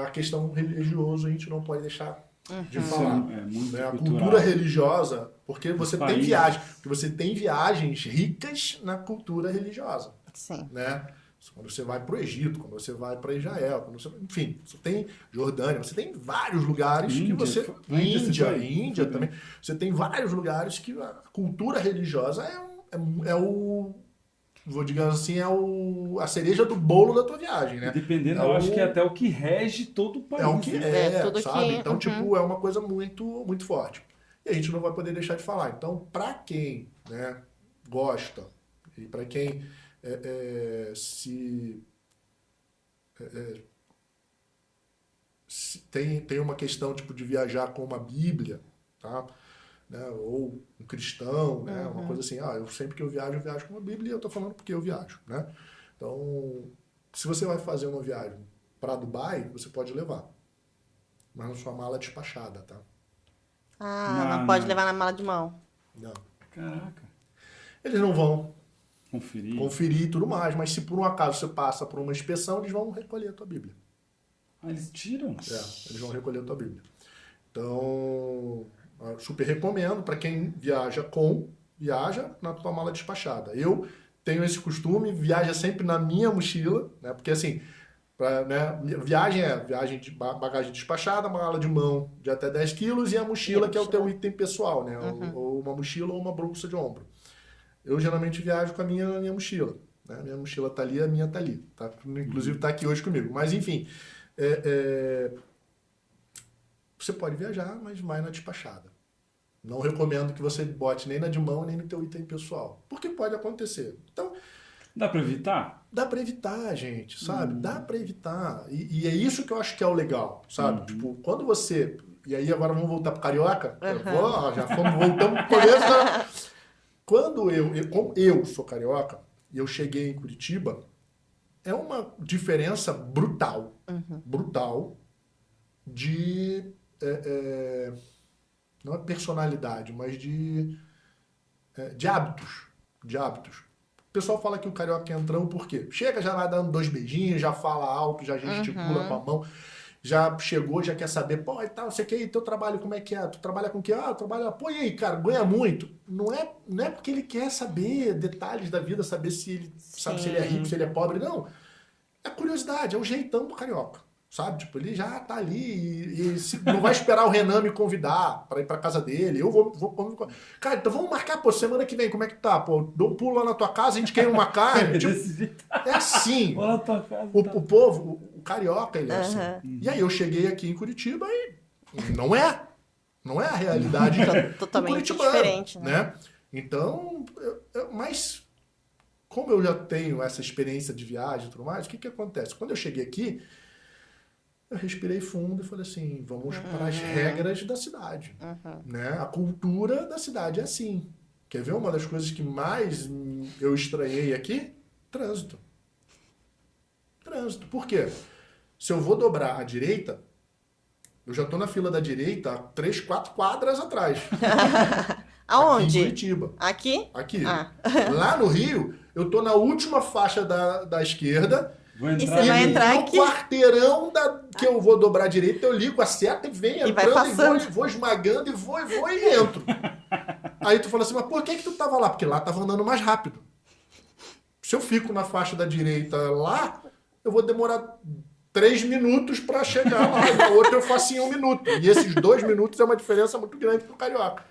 a questão religiosa a gente não pode deixar de falar. É muito Né? A cultural. cultura religiosa, porque você tem países. viagens ricas na cultura religiosa, Sim. né? Quando você vai para o Egito, quando você vai para Israel, enfim, você tem Jordânia, você tem vários lugares que Índia, você... Índia, você foi? Índia Foi também. Você tem vários lugares que a cultura religiosa é o... Vou dizer assim, a cereja do bolo da tua viagem, né? E dependendo, É eu acho o- que é até o que rege todo o país. É o que né? é, tudo sabe? que- Então, tipo, é uma coisa muito, muito forte. E a gente não vai poder deixar de falar. Então, para quem, né, gosta e para quem se tem uma questão tipo de viajar com uma Bíblia, tá? Né? Ou um cristão, né? Uma coisa assim, eu sempre que eu viajo com uma Bíblia e eu tô falando porque eu viajo, né? Então, se você vai fazer uma viagem para Dubai, você pode levar. Mas na sua mala despachada, tá? Ah, não Não, pode não. levar na mala de mão. Não. Caraca. Eles não vão Conferir. conferir e tudo mais, mas se por um acaso você passa por uma inspeção, eles vão recolher a tua Bíblia. Ah, eles tiram? Eles vão recolher a tua Bíblia. Então, eu super recomendo para quem viaja na tua mala despachada. Eu tenho esse costume, viaja sempre na minha mochila, né? Porque assim, viagem de bagagem despachada, mala de mão de até 10 quilos e a mochila, que é o teu item pessoal, né? Ou uma mochila ou uma bolsa de ombro. Eu geralmente viajo com a minha mochila. Né? Minha mochila tá ali, a minha tá ali. Tá? Inclusive tá aqui hoje comigo. Mas enfim, você pode viajar, mas vai na despachada. Não recomendo que você bote nem na de mão, nem no teu item pessoal. Porque pode acontecer. Então, Dá pra evitar? dá pra evitar, gente, sabe? Dá pra evitar. E é isso que eu acho que é o legal, sabe? Tipo, quando você... E aí agora vamos voltar pro carioca. Voltamos pro começo. Né? Quando como eu sou carioca e eu cheguei em Curitiba, é uma diferença brutal. Brutal de... não é personalidade, mas de hábitos. De hábitos. O pessoal fala que o carioca é entrão por quê? Chega, já vai dando 2 beijinhos, já fala alto, já gesticula com a mão, já chegou, já quer saber, pô, e tal, você quer teu trabalho, como é que é? Tu trabalha com o quê? Ah, eu trabalho, pô, e aí, cara, ganha muito. Não é porque ele quer saber detalhes da vida, saber se ele sabe se ele é rico, se ele é pobre, não. É curiosidade, é o jeitão do carioca. Sabe? Tipo, ele já tá ali e não vai esperar o Renan me convidar pra ir pra casa dele. Eu vou. Cara, então vamos marcar, pô, semana que vem, como é que tá? Pô, dou um pulo lá na tua casa, a gente queima uma carne. Tipo, é assim. Vou na tua casa, o povo, o carioca, ele é assim. E aí eu cheguei aqui em Curitiba e não é. Não é a realidade totalmente do curitibano, diferente, né? Então, mas como eu já tenho essa experiência de viagem e tudo mais, o que acontece? Quando eu cheguei aqui, eu respirei fundo e falei assim, vamos para as regras da cidade. Né? A cultura da cidade é assim. Quer ver uma das coisas que mais eu estranhei aqui? Trânsito. Trânsito. Por quê? Se eu vou dobrar à direita, eu já estou na fila da direita há 3, 4 quadras atrás. Aonde? Aqui em Curitiba. Aqui? Aqui. Ah. Lá no Rio, eu estou na última faixa da esquerda. E você vai entrar aqui? No quarteirão que eu vou dobrar à direita, eu ligo a seta e venho entrando e vou esmagando e vou e entro. Aí tu fala assim, mas por que tu tava lá? Porque lá tava andando mais rápido. Se eu fico na faixa da direita lá, eu vou demorar 3 minutos para chegar lá. E na outra eu faço em 1 minuto. E esses 2 minutos é uma diferença muito grande pro carioca.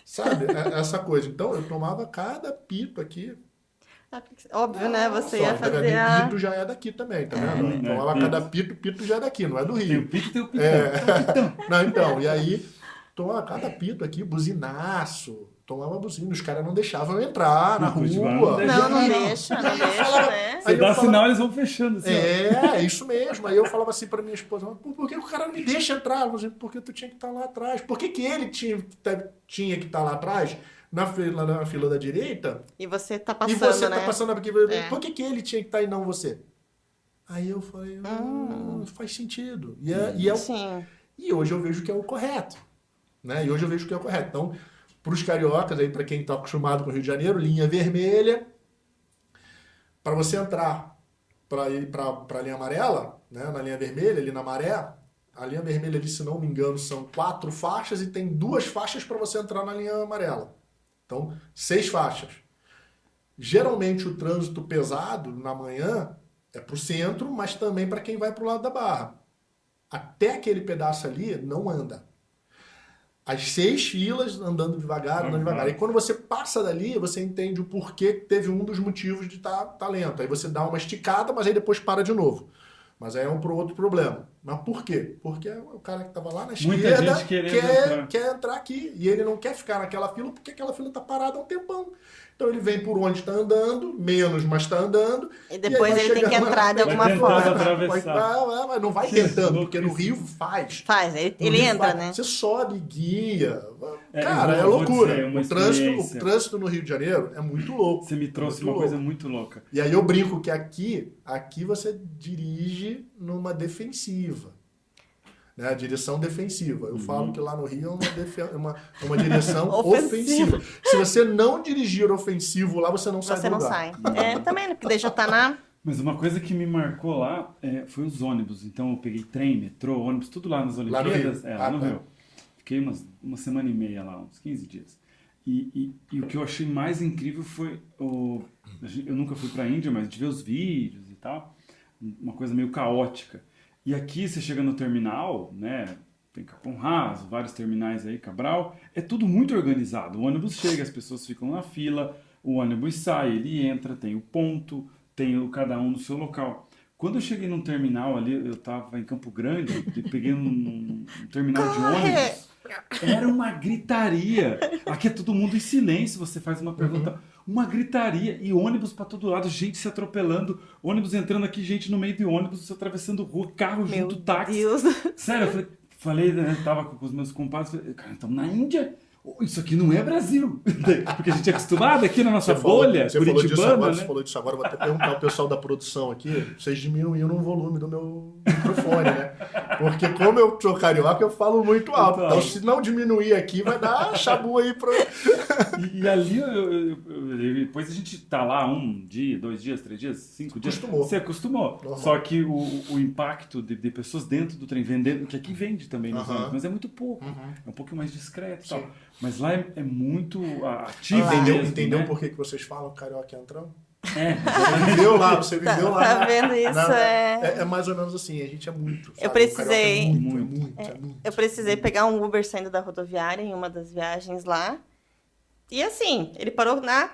Sabe? Essa coisa. Então eu tomava cada pito aqui. Óbvio, né? Você ia fazer Pito já é daqui também, tá vendo? Tomava cada pito já é daqui, não é do Rio. Tem o pito e tem o pitão. Não, então, e aí, tomava cada pito aqui, buzinaço, tomava buzina, os caras não deixavam eu entrar na rua. Não deixa, né? Você dá sinal, eles vão fechando. Assim, é isso mesmo. Aí eu falava assim pra minha esposa, por que o cara não me deixa entrar? Porque tu tinha que estar lá atrás. Por que ele tinha que estar lá atrás? Na fila da direita. E você tá passando, e você né? tá passando aqui. Por que ele tinha que estar e não você? Aí eu falei, faz sentido. Sim. E hoje eu vejo que é o correto. Né? E hoje eu vejo que é o correto. Então, para os cariocas, aí, para quem está acostumado com o Rio de Janeiro, linha vermelha. Para você entrar para ir para a linha amarela, né? Na linha vermelha, ali na maré, a linha vermelha ali, se não me engano, são 4 faixas e tem 2 faixas para você entrar na linha amarela. Então, 6 faixas. Geralmente o trânsito pesado na manhã é para o centro, mas também para quem vai para o lado da Barra. Até aquele pedaço ali não anda. As 6 filas andando devagar. E quando você passa dali, você entende o porquê que teve um dos motivos de estar lento. Aí você dá uma esticada, mas aí depois para de novo. Mas aí é um outro problema. Mas por quê? Porque o cara que estava lá na esquerda quer entrar aqui. E ele não quer ficar naquela fila porque aquela fila está parada há um tempão. Então ele vem por onde está andando, menos, mas está andando. E depois ele tem que entrar de alguma forma. Mas não vai tentando, porque no Rio faz. Ele entra, né? Você sobe, guia. Cara, é loucura. O trânsito no Rio de Janeiro é muito louco. Você me trouxe uma coisa muito louca. E aí eu brinco que aqui você dirige numa defensiva. Né? A direção defensiva. Eu falo que lá no Rio é uma direção ofensiva. Se você não dirigir ofensivo lá, você não sai do lugar. Você não sai. Também, porque deixa eu estar na... Mas uma coisa que me marcou lá foi os ônibus. Então eu peguei trem, metrô, ônibus, tudo lá nas Olimpíadas. Lá no Rio. Fiquei uma semana e meia lá, uns 15 dias. E o que eu achei mais incrível foi... Eu nunca fui pra Índia, mas a gente vê os vídeos e tal. Uma coisa meio caótica. E aqui você chega no terminal, né? Tem Capão Raso, vários terminais aí, Cabral. É tudo muito organizado. O ônibus chega, as pessoas ficam na fila, o ônibus sai, ele entra, tem o ponto, tem cada um no seu local. Quando eu cheguei num terminal ali, eu tava em Campo Grande, e peguei um terminal de ônibus. Era uma gritaria. Aqui é todo mundo em silêncio, você faz uma pergunta. Uma gritaria. E ônibus pra todo lado, gente se atropelando, ônibus entrando aqui, gente no meio de ônibus, você atravessando rua, carro Meu junto, táxi. Deus. Sério, eu falei, né, tava com os meus compadres, falei, cara, estamos na Índia. Isso aqui não é Brasil. Porque a gente é acostumado aqui na nossa bolha você falou disso agora, né? Você falou disso agora, vou até perguntar ao pessoal da produção aqui, vocês diminuíram o volume do meu microfone, né? Porque como eu sou carioca, eu falo muito alto. Então, se não diminuir aqui, vai dar chabu aí pro... E ali, depois a gente tá lá 1 dia, 2 dias, 3 dias, 5 dias. Acostumou. Você acostumou. Normal. Só que o impacto de pessoas dentro do trem vendendo, que aqui vende também nos ônibus, mas é muito pouco. É um pouco mais discreto e tal. Mas lá é muito ativo mesmo, Entendeu né? por que vocês falam carioca entrando? Você viveu lá, você viveu lá. Tá né? vendo isso? Não, É... é mais ou menos assim, a gente é muito. Sabe? Eu precisei- O carioca é muito. Eu precisei pegar um Uber saindo da rodoviária em uma das viagens lá. E assim, ele parou na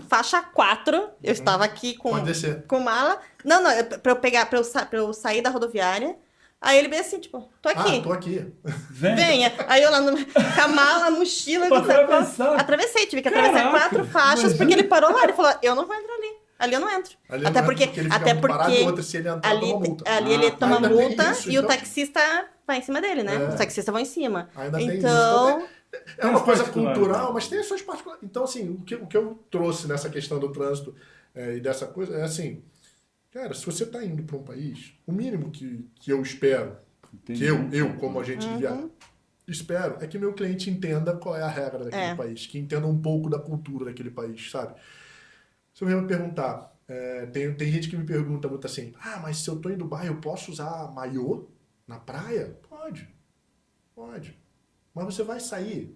faixa 4. Eu estava aqui com Pode descer. mala. Não, pra eu sair da rodoviária. Aí ele veio assim, tipo, tô aqui. Tô aqui. Venha. Aí eu lá com a mala, mochila. Pra com sacola. atravessar. Atravessei, tive que atravessar Caraca, 4 faixas, imagina. porque ele parou lá. Ele falou, eu não vou entrar ali. Ali eu não entro. Ali até não é porque, ele fica parado, outra, se ele entrar, ali, toma multa. ali ele toma ainda tem multa isso, e então. o taxista vai em cima dele, né? É. Os taxistas vão em cima. Ainda tem isso. Então, É uma as coisa particulares, cultural, né? mas tem as suas particulares. Então, assim, o que eu trouxe nessa questão do trânsito e dessa coisa é assim, cara, se você está indo para um país, o mínimo que eu espero, Entendi. que eu como agente de viagem, espero, é que meu cliente entenda qual é a regra daquele país, que entenda um pouco da cultura daquele país, sabe? Se eu me perguntar, tem gente que me pergunta muito assim, mas se eu tô em Dubai, eu posso usar maiô na praia? Pode. Mas você vai sair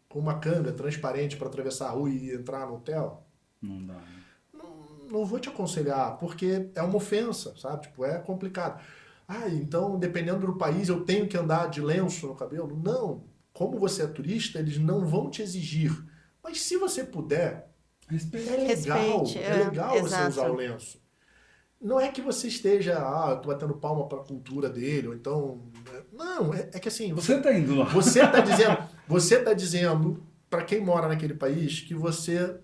com uma canga transparente para atravessar a rua e entrar no hotel? Não dá, né? Não vou te aconselhar, porque é uma ofensa, sabe? Tipo, é complicado. Então, dependendo do país, eu tenho que andar de lenço no cabelo? Não. Como você é turista, eles não vão te exigir. Mas se você puder, Respeito. Respeite, é legal você exato. usar o lenço. Não é que você esteja, eu tô batendo palma para a cultura dele, ou então... Não, é que assim... Você tá indo lá. Você tá dizendo para quem mora naquele país que você,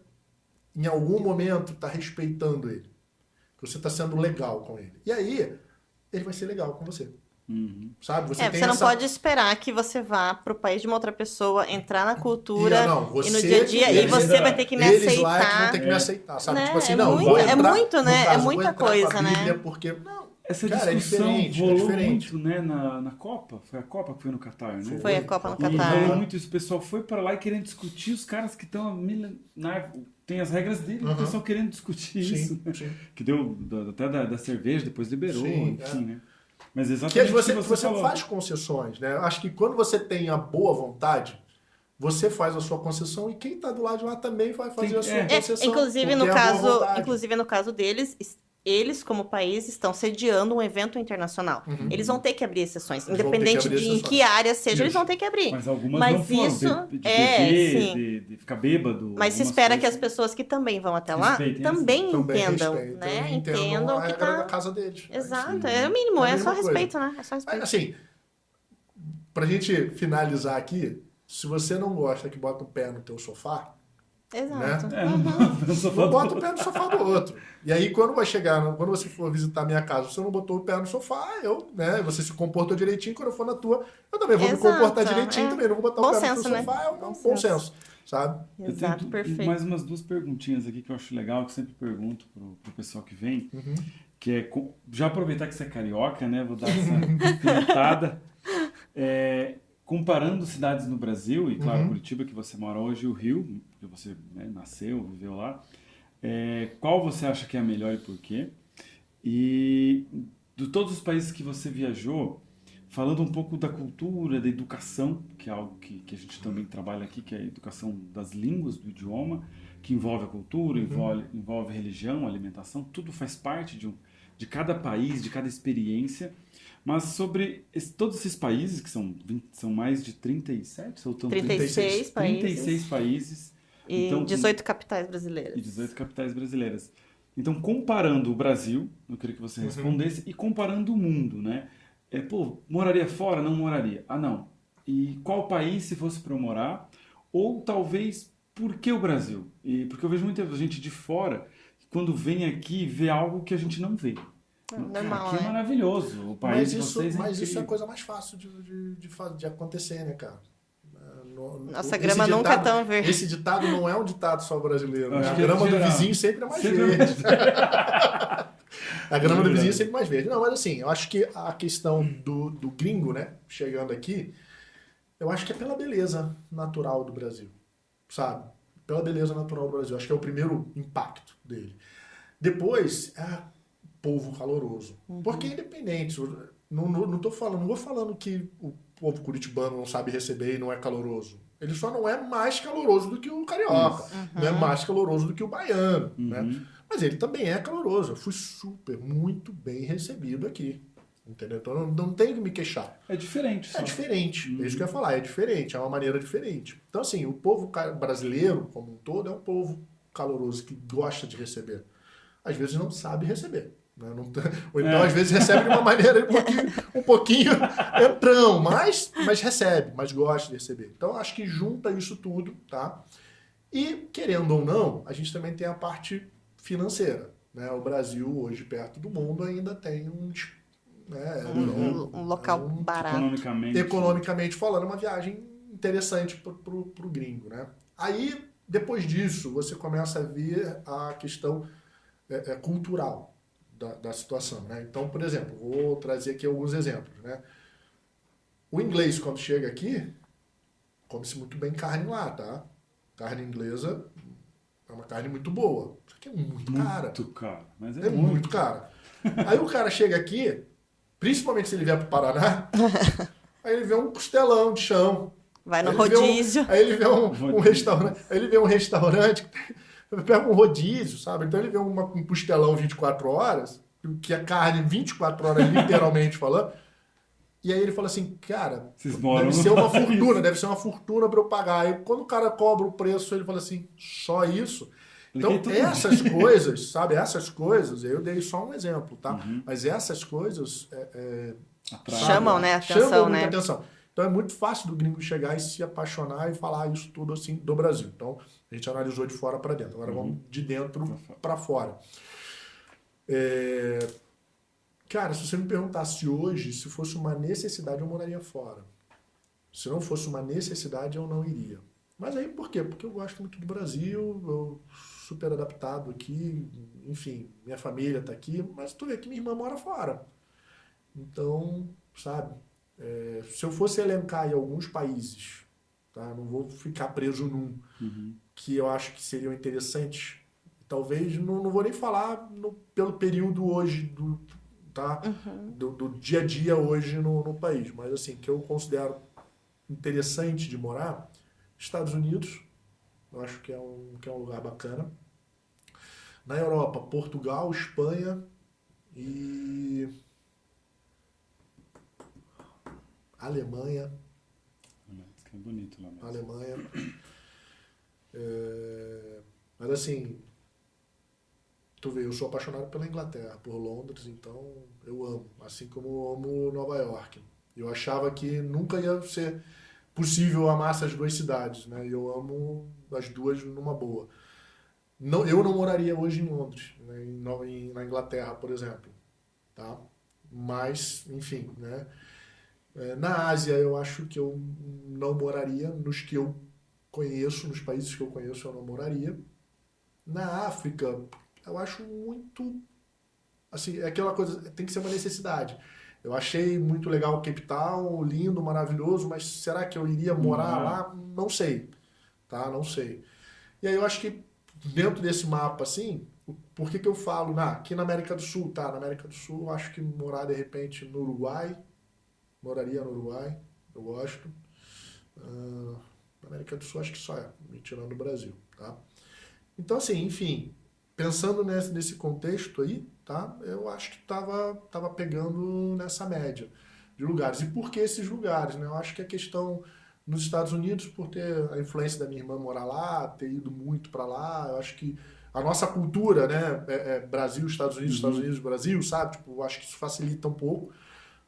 em algum momento, tá respeitando ele. Que você tá sendo legal com ele. E aí, ele vai ser legal com você. Sabe? Você tem você não essa... pode esperar que você vá pro país de uma outra pessoa, entrar na cultura você, e no dia a dia, e você vai ter que me eles lá é que aceitar. vão ter que me aceitar, sabe? Né? Tipo assim, É não, muito, vou é entrar, muito, no né? caso, É vou muita entrar com a coisa, Bíblia né? Porque, não, Essa cara, discussão é rolou diferente. muito, né, na Copa. Foi a Copa que foi no Catar, né? Foi a Copa no E Catar. rolou muito isso. O pessoal foi para lá e querendo discutir. Os caras que estão tem as regras dele. O pessoal querendo discutir isso. Né? Sim. Que deu até da cerveja, depois liberou, Sim, enfim, né? Mas Que exatamente você, o que você falou. faz concessões, né? Acho que quando você tem a boa vontade, você faz a sua concessão e quem está do lado de lá também vai fazer a sua concessão. Inclusive porque é a boa vontade. inclusive no caso deles, eles como país estão sediando um evento internacional. Eles vão ter que abrir exceções, Eles vão ter que independente abrir de em exceções. que área seja, eles vão ter que abrir. Mas algumas Mas não foram, isso de é, beber, sim. de ficar bêbado. Mas se algumas espera que as coisas. pessoas que também vão até lá Respeitem também entendam, respeitam, né? entendam Entendam a que regra da tá. casa deles. Exato, Sim. é o mínimo, É a é mesma só coisa. respeito, né? É só respeito. Assim, pra gente finalizar aqui, se você não gosta que bota o pé no teu sofá, Exato. né? Não sou fã não do- bota o pé no sofá do outro. E aí, quando você for visitar a minha casa, você não botou o pé no sofá, você se comportou direitinho, quando eu for na tua, eu também vou Exato, me comportar direitinho é. também, não vou botar Bom o pé senso, no teu né? sofá, é um Bom bom senso. senso, sabe? Eu Exato, tenho perfeito. mais umas 2 perguntinhas aqui que eu acho legal, que eu sempre pergunto pro pessoal que vem, que é, já aproveitar que você é carioca, né, vou dar essa pimentada, comparando cidades no Brasil, e claro, Curitiba, que você mora hoje, e o Rio, que você nasceu, viveu lá, qual você acha que é a melhor e por quê? E de todos os países que você viajou, falando um pouco da cultura, da educação, que é algo que a gente também trabalha aqui, que é a educação das línguas, do idioma, que envolve a cultura, envolve religião, alimentação, tudo faz parte de cada país, de cada experiência. Mas sobre todos esses países, que são mais de 37, ou 36 países. 36 países. E Então, 18 capitais brasileiras. E 18 capitais brasileiras. Então, comparando o Brasil, eu queria que você respondesse, e comparando o mundo, né? Moraria fora? Não moraria. Ah, não. E qual país, se fosse para eu morar? Ou talvez, por que o Brasil? E porque eu vejo muita gente de fora que quando vem aqui vê algo que a gente não vê. Normal, Aqui é né? maravilhoso. O país de vocês é Mas isso é a incrível. coisa mais fácil de acontecer, né, cara? Nossa Esse grama nunca é ditado- tão verde. Esse ditado não é um ditado só brasileiro, né? Acho A que é grama do geral. vizinho sempre é mais Sempre verde. A grama do Verdade. vizinho é sempre mais verde. Não, mas assim, eu acho que a questão do gringo, né, chegando aqui, eu acho que é pela beleza natural do Brasil, sabe? Pela beleza natural do Brasil. Acho que é o primeiro impacto dele. Depois, povo caloroso. Porque independente, não vou falando que o povo curitibano não sabe receber e não é caloroso. Ele só não é mais caloroso do que o carioca. Não é mais caloroso do que o baiano, né? Mas ele também é caloroso. Eu fui muito bem recebido aqui. Entendeu? Então não tenho que me queixar. É diferente só. É diferente. É isso que eu ia falar. É diferente. É uma maneira diferente. Então, assim, o povo brasileiro, como um todo, é um povo caloroso que gosta de receber. Às vezes não sabe receber. Né? Ou então, às vezes, recebe de uma maneira um pouquinho entrão, mas recebe, mas gosta de receber. Então, acho que junta isso tudo, tá? E, querendo ou não, a gente também tem a parte financeira. Né? O Brasil, hoje, perto do mundo, ainda tem Um local barato. economicamente falando, uma viagem interessante pro gringo, né? Aí, depois disso, você começa a ver a questão cultural da situação, né? Então, por exemplo, vou trazer aqui alguns exemplos, né? O inglês, quando chega aqui, come-se muito bem carne lá, tá? Carne inglesa é uma carne muito boa, só que é muito cara. Muito caro. Mas É muito cara. Aí o cara chega aqui, principalmente se ele vier pro Paraná, aí ele vê um costelão de chão. Vai no Aí ele vê rodízio. Aí ele vê um restaurante. Aí ele vê um restaurante, pega um rodízio, sabe? Então ele vê um costelão 24 horas, que é carne 24 horas, literalmente falando. E aí ele fala assim, cara, deve ser uma fortuna para eu pagar. Aí quando o cara cobra o preço, ele fala assim, só isso? Então, essas coisas, sabe? Essas coisas, eu dei só um exemplo, tá? Mas essas coisas chamam, né? Chamam Atenção, muita né? atenção. Então é muito fácil do gringo chegar e se apaixonar e falar isso tudo assim do Brasil. Então a gente analisou de fora para dentro. Agora vamos de dentro para fora. Cara, se você me perguntasse hoje, se fosse uma necessidade, eu moraria fora. Se não fosse uma necessidade, eu não iria. Mas aí por quê? Porque eu gosto muito do Brasil, eu super adaptado aqui, enfim, minha família está aqui, mas tu vê que minha irmã mora fora. Então, sabe, se eu fosse elencar em alguns países, tá? Não vou ficar preso num, que eu acho que seriam interessantes, talvez, não vou nem falar pelo período hoje do dia a dia hoje no país, mas assim, que eu considero interessante de morar, Estados Unidos, eu acho que é um lugar bacana. Na Europa, Portugal, Espanha e Alemanha. É bonito lá mesmo. Alemanha. Mas assim, tu vê, eu sou apaixonado pela Inglaterra, por Londres, então eu amo. Assim como eu amo Nova York. Eu achava que nunca ia ser possível amar essas duas cidades, né? Eu amo as duas numa boa. Não, eu não moraria hoje em Londres, né? Na Inglaterra, por exemplo, tá? Mas, enfim, né? Na Ásia, eu acho que eu não moraria. Nos que eu conheço, nos países que eu conheço, eu não moraria. Na África, eu acho muito... Assim, é aquela coisa, tem que ser uma necessidade. Eu achei muito legal o Cape Town, lindo, maravilhoso, mas será que eu iria morar lá? Não sei, tá? Não sei. E aí eu acho que dentro desse mapa, assim, por que eu falo, aqui na América do Sul, tá? Na América do Sul, eu acho que morar, de repente, no Uruguai, moraria no Uruguai, eu gosto. Na América do Sul, acho que só me tirando o Brasil, tá? Então, assim, enfim, pensando nesse contexto aí, tá? Eu acho que tava pegando nessa média de lugares. E por que esses lugares, né? Eu acho que a questão nos Estados Unidos, por ter a influência da minha irmã morar lá, ter ido muito para lá, eu acho que a nossa cultura, né? Brasil, Estados Unidos, Estados Unidos, Brasil, sabe? Tipo, eu acho que isso facilita um pouco.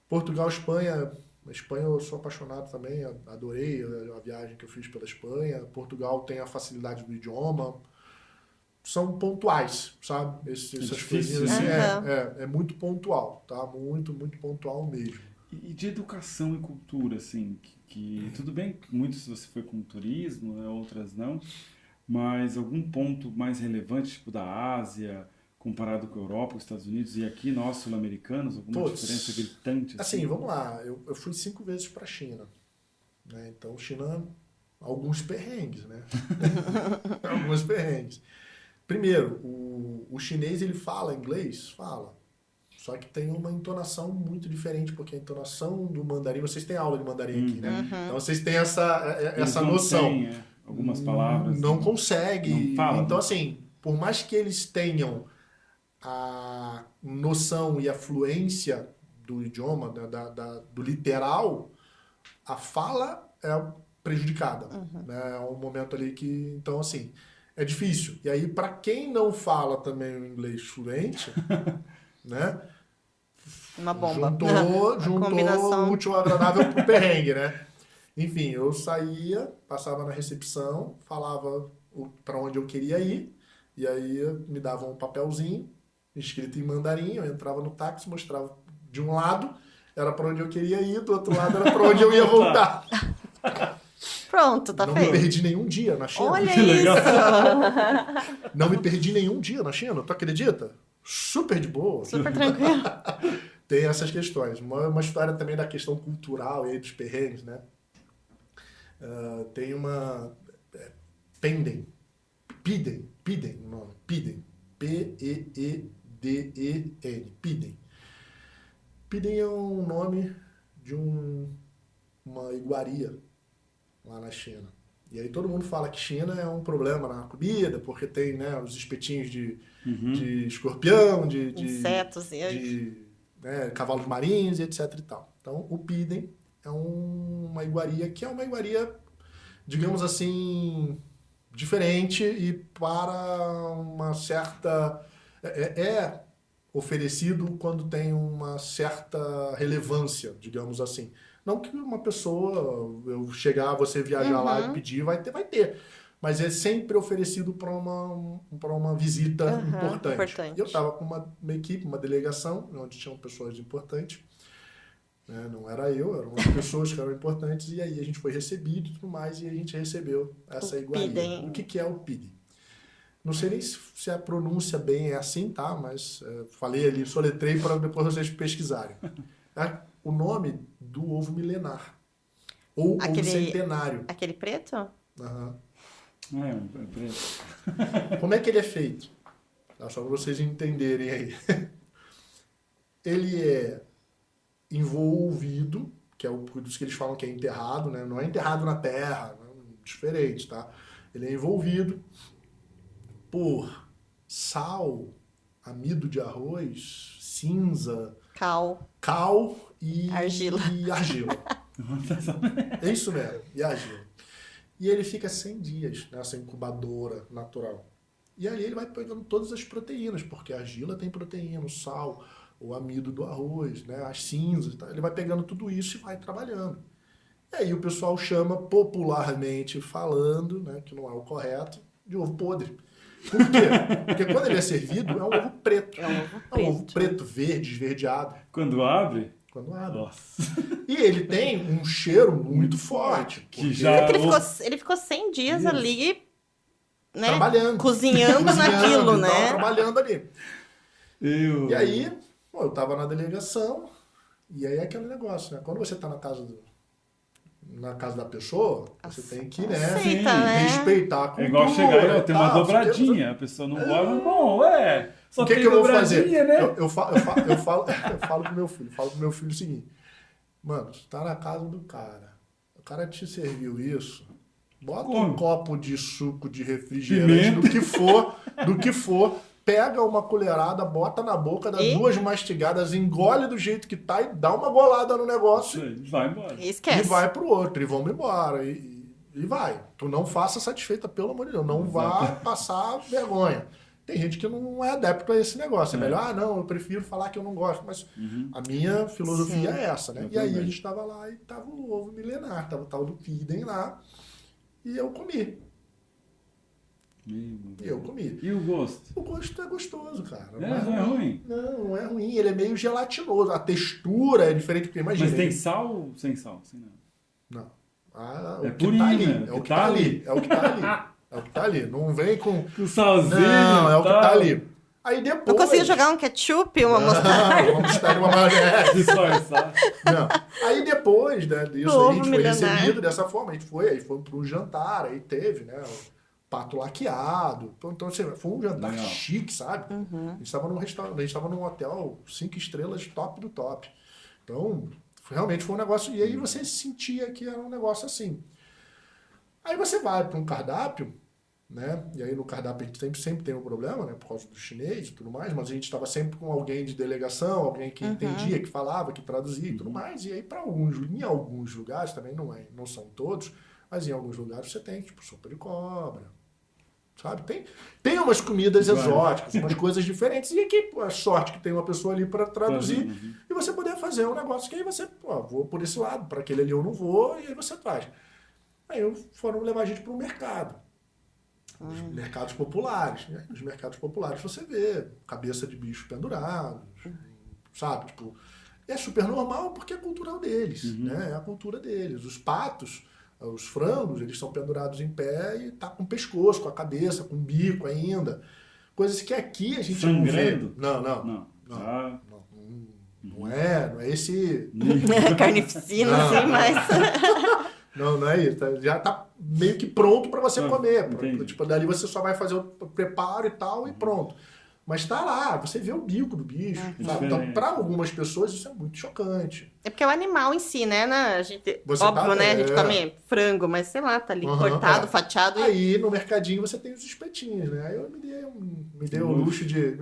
Portugal, Espanha, A Espanha eu sou apaixonado também, adorei a viagem que eu fiz pela Espanha. Portugal tem a facilidade do idioma. São pontuais, sabe? Essas difícil, coisinhas assim, né? é muito pontual, tá? Muito, muito pontual mesmo. E de educação e cultura, assim, que tudo bem que muitos você foi com turismo, né, outras não, mas algum ponto mais relevante, tipo da Ásia, comparado com a Europa, os Estados Unidos, e aqui nós, sul-americanos, alguma diferença gritante? Assim, vamos lá. Eu fui 5 vezes para a China. Né? Então, China, alguns perrengues, né? Alguns perrengues. Primeiro, o chinês, ele fala inglês? Fala. Só que tem uma entonação muito diferente, porque a entonação do mandarim... Vocês têm aula de mandarim aqui, né? Então, vocês têm essa noção. Têm, algumas palavras. Não consegue. Não fala, então, né? assim, por mais que eles tenham a noção e a fluência do idioma, do literal, a fala é prejudicada. Né? É um momento ali que... Então, assim, é difícil. E aí, para quem não fala também o inglês fluente, né? Uma bomba. Juntou combinação. o útil ao agradável pro perrengue, né? Enfim, eu saía, passava na recepção, falava para onde eu queria ir, e aí me davam um papelzinho escrito em mandarim, eu entrava no táxi, mostrava de um lado, era para onde eu queria ir, do outro lado era para onde eu ia voltar. Pronto, tá Não feito. me perdi nenhum dia na China. Olha Que legal. isso! Não me perdi nenhum dia na China, tu acredita? Super de boa. Super tranquilo. Tem essas questões. Uma história também da questão cultural e aí dos perrengues, né? Tem uma... Piden, o nome. Piden. P-E-E-D-E-N. Piden. Piden é um nome de uma iguaria lá na China. E aí todo mundo fala que China é um problema na comida, porque tem, né, os espetinhos de escorpião, de Insetos né, cavalos marinhos e etc e tal. Então, o Piden é uma iguaria que é uma iguaria, digamos assim, diferente e para uma certa... É oferecido quando tem uma certa relevância, digamos assim. Não que uma pessoa, eu chegar, você viajar lá e pedir, vai ter. Mas é sempre oferecido para uma visita importante. E eu estava com uma equipe, uma delegação, onde tinham pessoas importantes. Né? Não era eu, eram as pessoas que eram importantes. E aí a gente foi recebido e tudo mais, e a gente recebeu essa iguaria. Piden. O que é o Piden? Não sei nem se a pronúncia bem é assim, tá? Mas falei ali, soletrei para depois vocês pesquisarem. O nome do ovo milenar. Ou ovo centenário. Aquele preto? Aham. É preto. Como é que ele é feito? Tá, só para vocês entenderem aí. Ele é envolvido, que é por isso que eles falam que é enterrado, né? Não é enterrado na terra, diferente, tá? Ele é envolvido por sal, amido de arroz, cinza, cal e argila. É isso mesmo, e argila. E ele fica 100 dias nessa incubadora natural. E ali ele vai pegando todas as proteínas, porque a argila tem proteína, o sal, o amido do arroz, né, as cinzas. Tá? Ele vai pegando tudo isso e vai trabalhando. E aí o pessoal chama, popularmente falando, né, que não é o correto, de ovo podre. Por quê? Porque quando ele é servido, é um ovo preto. É um ovo preto, verde, esverdeado. Quando abre? Quando abre. Nossa. E ele tem um cheiro muito forte. Que já... Ele ficou 100 dias ali, né? Trabalhando. Cozinhando naquilo, né? Tava trabalhando ali. E aí, eu tava na delegação, e aí é aquele negócio, né? Quando você tá na casa da pessoa, você tem que, né, respeitar a cultura. É igual chegar e tem uma dobradinha, a pessoa não gosta, bom, só o que tem eu vou fazer? Né? Eu falo pro meu filho o seguinte, mano, você tá na casa do cara, o cara te serviu isso, bota um copo de suco de refrigerante, do que for, pega uma colherada, bota na boca, dá 2 mastigadas, engole do jeito que tá e dá uma golada no negócio. Vai embora. E esquece. E vai pro outro, e vamos embora. E vai. Tu não faça satisfeita, pelo amor de Deus. Não vá passar vergonha. Tem gente que não é adepto a esse negócio. É melhor, não, eu prefiro falar que eu não gosto. Mas a minha filosofia é essa, né? E aí a gente tava lá e tava o ovo milenar, tava o tal do Piden lá, e eu comi. Eu comi. E o gosto? O gosto é gostoso, cara. Não é ruim? Não é ruim. Ele é meio gelatinoso. A textura é diferente do que imagina. Mas tem sal ou sem sal? Sem nada. Não. É o que purinho, tá ali. né? É o que tá ali. É o que tá ali. É o que tá ali. Não vem com... Com salzinho. Não, é o que tá ali. Aí depois... Não consigo jogar um ketchup, uma mostarda? Uma mostarda e uma maionese. Disfarçar. Não. Aí depois, né, disso, Ovo a gente foi milenar. recebido dessa forma. A gente foi para um jantar, aí teve, né, o pato laqueado. Então assim, foi um jantar Legal. chique, sabe? A gente estava num restaurante, a gente estava num hotel 5 estrelas, top do top. Então, realmente foi um negócio... E aí você sentia que era um negócio assim. Aí você vai para um cardápio, né? E aí no cardápio a gente sempre tem um problema, né? Por causa do chinês e tudo mais, mas a gente estava sempre com alguém de delegação, alguém que entendia, que falava, que traduzia e tudo mais. E aí em alguns lugares, também não são todos, mas em alguns lugares você tem, tipo, sopa de cobra, sabe? Tem umas comidas exóticas, umas coisas diferentes. E aqui, a sorte que tem uma pessoa ali para traduzir e você poder fazer um negócio que aí você, vou por esse lado, para aquele ali eu não vou, e aí você traz. Aí foram levar a gente para um mercado. Os mercados populares. Né? Nos mercados populares você vê cabeça de bicho pendurado, sabe? Tipo, é super normal porque é cultural deles, né? É a cultura deles. Os patos, os frangos, eles são pendurados em pé e tá com o pescoço, com a cabeça, com o bico ainda. Coisas que aqui a gente sangrando? não vê. Não é esse... Carnificina, assim, mas... Não é isso. Já tá meio que pronto para você comer. Tipo, dali você só vai fazer o preparo e tal e pronto. Mas tá lá, você vê o bico do bicho, sabe? Então, para algumas pessoas isso é muito chocante. É porque é o animal em si, né? A gente, Você óbvio, né? A gente come frango, mas sei lá, tá ali cortado, fatiado. Aí no mercadinho você tem os espetinhos, né? Aí eu me dei o luxo de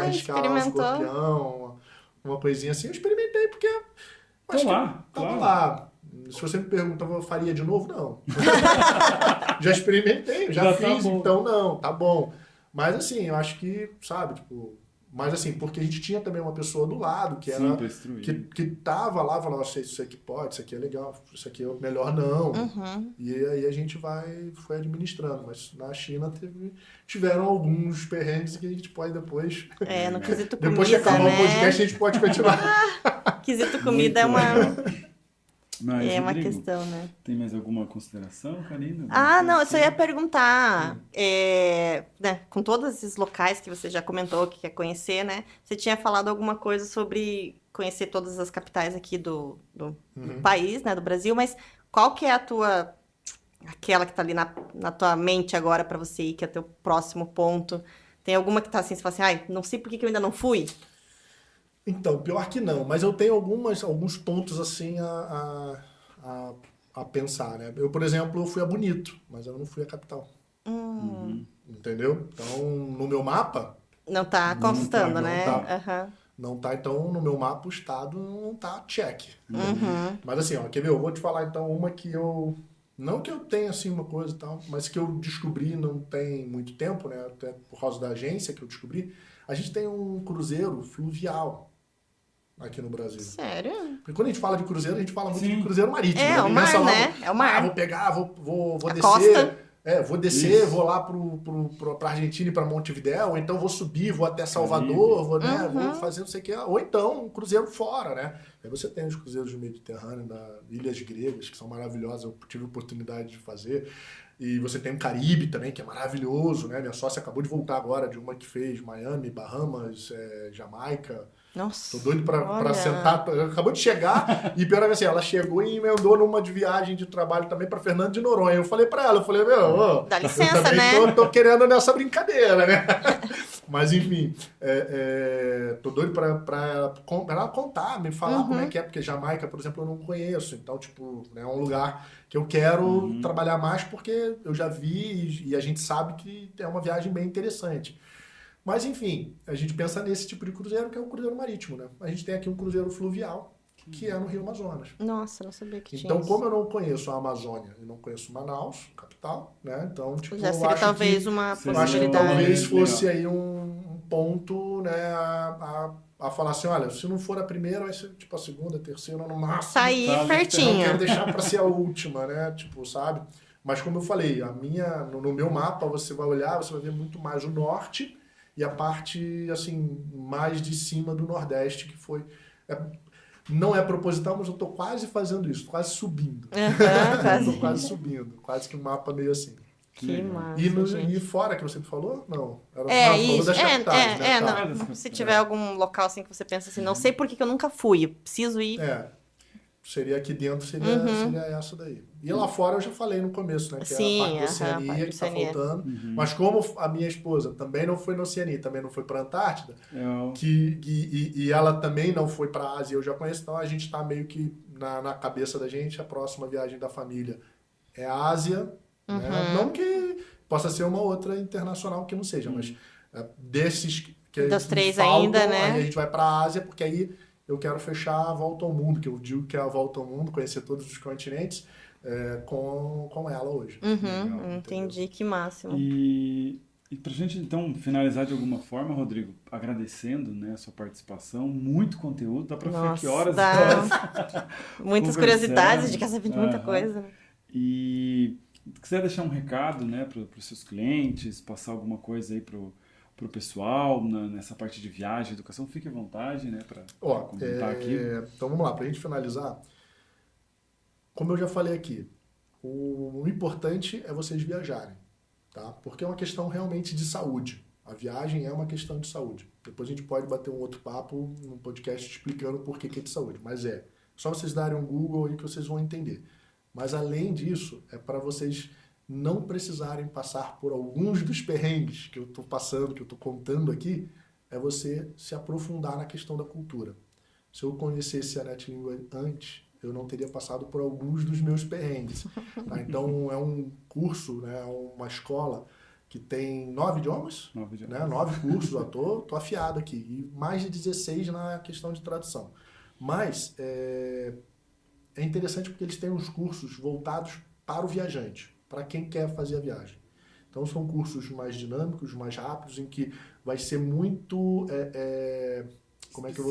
arriscar um escorpião, uma coisinha assim. Eu experimentei porque acho que tava lá. Se você me pergunta, eu faria de novo? Não. Já experimentei, já fiz, tá então não, tá bom. Mas assim, eu acho que, sabe, tipo... Mas assim, porque a gente tinha também uma pessoa do lado que era... que tava lá, falava, isso aqui pode, isso aqui é legal, isso aqui é melhor não. E aí a gente foi administrando. Mas na China tiveram alguns perrengues que a gente pode depois... no quesito comida, depois que acabar o podcast, a gente pode continuar. Quesito comida é uma... Mas, é uma Rodrigo, questão, né? Tem mais alguma consideração, Karina? Não, eu só ia perguntar, né, com todos esses locais que você já comentou que quer conhecer, né? Você tinha falado alguma coisa sobre conhecer todas as capitais aqui do país, né, do Brasil, mas qual que é aquela que tá ali na tua mente agora para você ir, que é teu próximo ponto? Tem alguma que tá assim, você fala assim, não sei por que eu ainda não fui? Então, pior que não, mas eu tenho alguns pontos assim a pensar, né? Eu, por exemplo, fui a Bonito, mas eu não fui à capital. Entendeu? Então, no meu mapa... Não tá constando, né? Não tá, então, no meu mapa o estado não tá check. Mas assim, quer ver? Eu vou te falar então uma que eu... Não que eu tenha assim uma coisa e tal, mas que eu descobri não tem muito tempo, né? Até por causa da agência que eu descobri. A gente tem um cruzeiro fluvial aqui no Brasil. Sério? Porque quando a gente fala de cruzeiro, a gente fala muito de cruzeiro marítimo. É o mar, né? É o mar. Vou pegar, vou descer. Costa. Vou descer, vou lá pra Argentina e pra Montevidéu, ou então vou subir, vou até Salvador, vou fazer não sei o que. Ou então um cruzeiro fora, né? Aí você tem os cruzeiros do Mediterrâneo, das ilhas gregas, que são maravilhosas, eu tive a oportunidade de fazer. E você tem o Caribe também, que é maravilhoso, né? Minha sócia acabou de voltar agora de uma que fez Miami, Bahamas, Jamaica. Nossa. Tô doido pra sentar. Acabou de chegar e pior é que assim, ela chegou e emendou numa de viagem de trabalho também pra Fernando de Noronha. Eu falei pra ela, dá licença, eu também né? tô querendo nessa brincadeira, né? Mas enfim, tô doido pra ela contar, me falar como é que é, porque Jamaica, por exemplo, eu não conheço. Então, tipo, é um lugar que eu quero trabalhar mais porque eu já vi e a gente sabe que é uma viagem bem interessante. Mas, enfim, a gente pensa nesse tipo de cruzeiro, que é o cruzeiro marítimo, né? A gente tem aqui um cruzeiro fluvial, que é no Rio Amazonas. Nossa, não sabia que tinha Então, isso. como eu não conheço a Amazônia e não conheço Manaus, capital, né? Então, tipo, Já eu seria acho talvez que, uma eu acho que possibilidade. talvez Legal. fosse aí um ponto, né, a falar assim, olha, se não for a primeira, vai ser tipo a segunda, a terceira, no máximo. Tá aí Tá, Não pertinho. quero deixar para ser a última, né? Tipo, sabe? Mas como eu falei, no meu mapa você vai olhar, você vai ver muito mais o norte e a parte, assim, mais de cima do Nordeste, que foi... não é proposital, mas eu tô quase fazendo isso, tô quase subindo. Aham, quase. Tô quase subindo, quase que um mapa meio assim. Que legal. massa, E gente. fora que você falou? Não. Não, Isso. falou das capitais, né? Não. Ah, das Se capitais. tiver algum local assim que você pensa assim, não sei por que eu nunca fui, eu preciso ir. Seria aqui dentro, seria essa daí. E lá fora eu já falei no começo, né? Que Sim, é a parte da Oceania parte da que tá Oceania. faltando. Mas como a minha esposa também não foi na Oceania, também não foi pra Antártida, e ela também não foi pra Ásia, eu já conheço, então a gente tá meio que na cabeça da gente, a próxima viagem da família é a Ásia, né? Não que possa ser uma outra internacional que não seja, mas desses que Das três faltam, ainda, né? aí a gente vai pra Ásia, porque aí eu quero fechar a volta ao mundo, que eu digo que é a volta ao mundo, conhecer todos os continentes, com ela hoje. Legal, Entendi, que máximo. E pra gente, então, finalizar de alguma forma, Rodrigo, agradecendo, né, a sua participação, muito conteúdo, dá pra ficar aqui horas e horas. Muitas conversando. curiosidades, de quer saber de muita Aham. coisa. Né? E se quiser deixar um recado, né, para os seus clientes, passar alguma coisa aí pro pessoal, nessa parte de viagem, educação, fique à vontade, né, para comentar aqui. Então vamos lá, pra gente finalizar, como eu já falei aqui, o importante é vocês viajarem, tá? Porque é uma questão realmente de saúde. A viagem é uma questão de saúde. Depois a gente pode bater um outro papo num podcast explicando por que é de saúde, mas só vocês darem um Google aí que vocês vão entender. Mas além disso, é para vocês não precisarem passar por alguns dos perrengues que eu estou passando, que eu estou contando aqui, é você se aprofundar na questão da cultura. Se eu conhecesse a NetLingua antes, eu não teria passado por alguns dos meus perrengues. Tá? Então, é um curso, né, uma escola que tem 9 idiomas, 9 idiomas. né, 9 cursos, eu tô afiado aqui, e mais de 16 na questão de tradução. Mas é interessante porque eles têm uns cursos voltados para o viajante, para quem quer fazer a viagem. Então são cursos mais dinâmicos, mais rápidos, em que vai ser muito,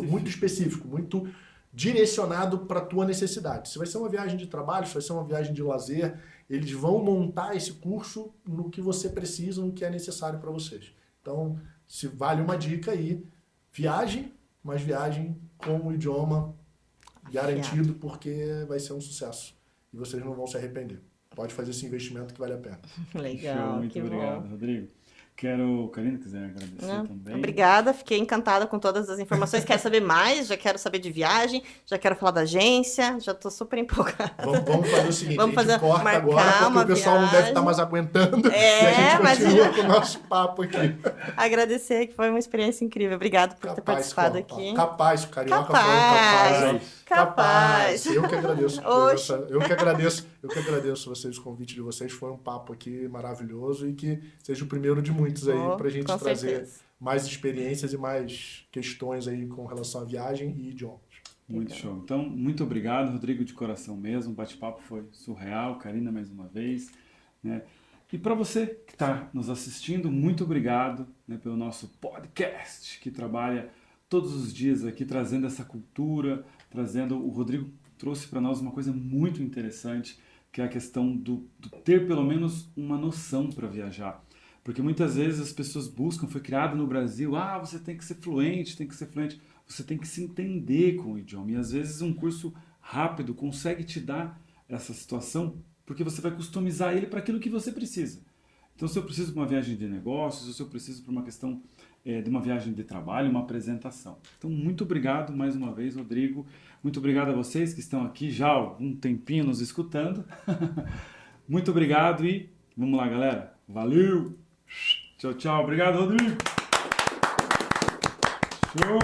muito específico, muito direcionado para a tua necessidade. Se vai ser uma viagem de trabalho, se vai ser uma viagem de lazer, eles vão montar esse curso no que você precisa, no que é necessário para vocês. Então, se vale uma dica aí, viagem, mas viagem com o idioma garantido, porque vai ser um sucesso. E vocês não vão se arrepender. Pode fazer esse investimento que vale a pena. Legal, Show, muito que obrigado, bom. Rodrigo. Karina, quiser agradecer também. Obrigada, fiquei encantada com todas as informações. Quero saber mais, já quero saber de viagem, já quero falar da agência, já estou super empolgada. Vamos fazer o seguinte, Vamos a gente corta marcar agora, porque uma o pessoal não deve viagem. estar mais aguentando. E a gente mas continua com o nosso papo aqui. agradecer, que foi uma experiência incrível. Obrigada por ter participado aqui. Capaz, o carioca Capaz. falando capaz. Capaz. Eu que agradeço. Oxe. Eu que agradeço vocês, o convite de vocês. Foi um papo aqui maravilhoso e que seja o primeiro de muitos aí pra gente com trazer certeza. mais experiências e mais questões aí com relação à viagem e idiomas. Muito show. Então, muito obrigado, Rodrigo, de coração mesmo. O bate-papo foi surreal. Karina, mais uma vez. Né? E para você que está nos assistindo, muito obrigado, né, pelo nosso podcast, que trabalha todos os dias aqui, trazendo essa cultura, o Rodrigo trouxe para nós uma coisa muito interessante, que é a questão do ter pelo menos uma noção para viajar. Porque muitas vezes as pessoas buscam, foi criado no Brasil, você tem que ser fluente, você tem que se entender com o idioma. E às vezes um curso rápido consegue te dar essa situação, porque você vai customizar ele para aquilo que você precisa. Então, se eu preciso de uma viagem de negócios, ou se eu preciso para uma questão de uma viagem de trabalho, uma apresentação. Então, muito obrigado mais uma vez, Rodrigo. Muito obrigado a vocês que estão aqui já há algum tempinho nos escutando. Muito obrigado e vamos lá, galera. Valeu! Tchau, tchau. Obrigado, Rodrigo. Show!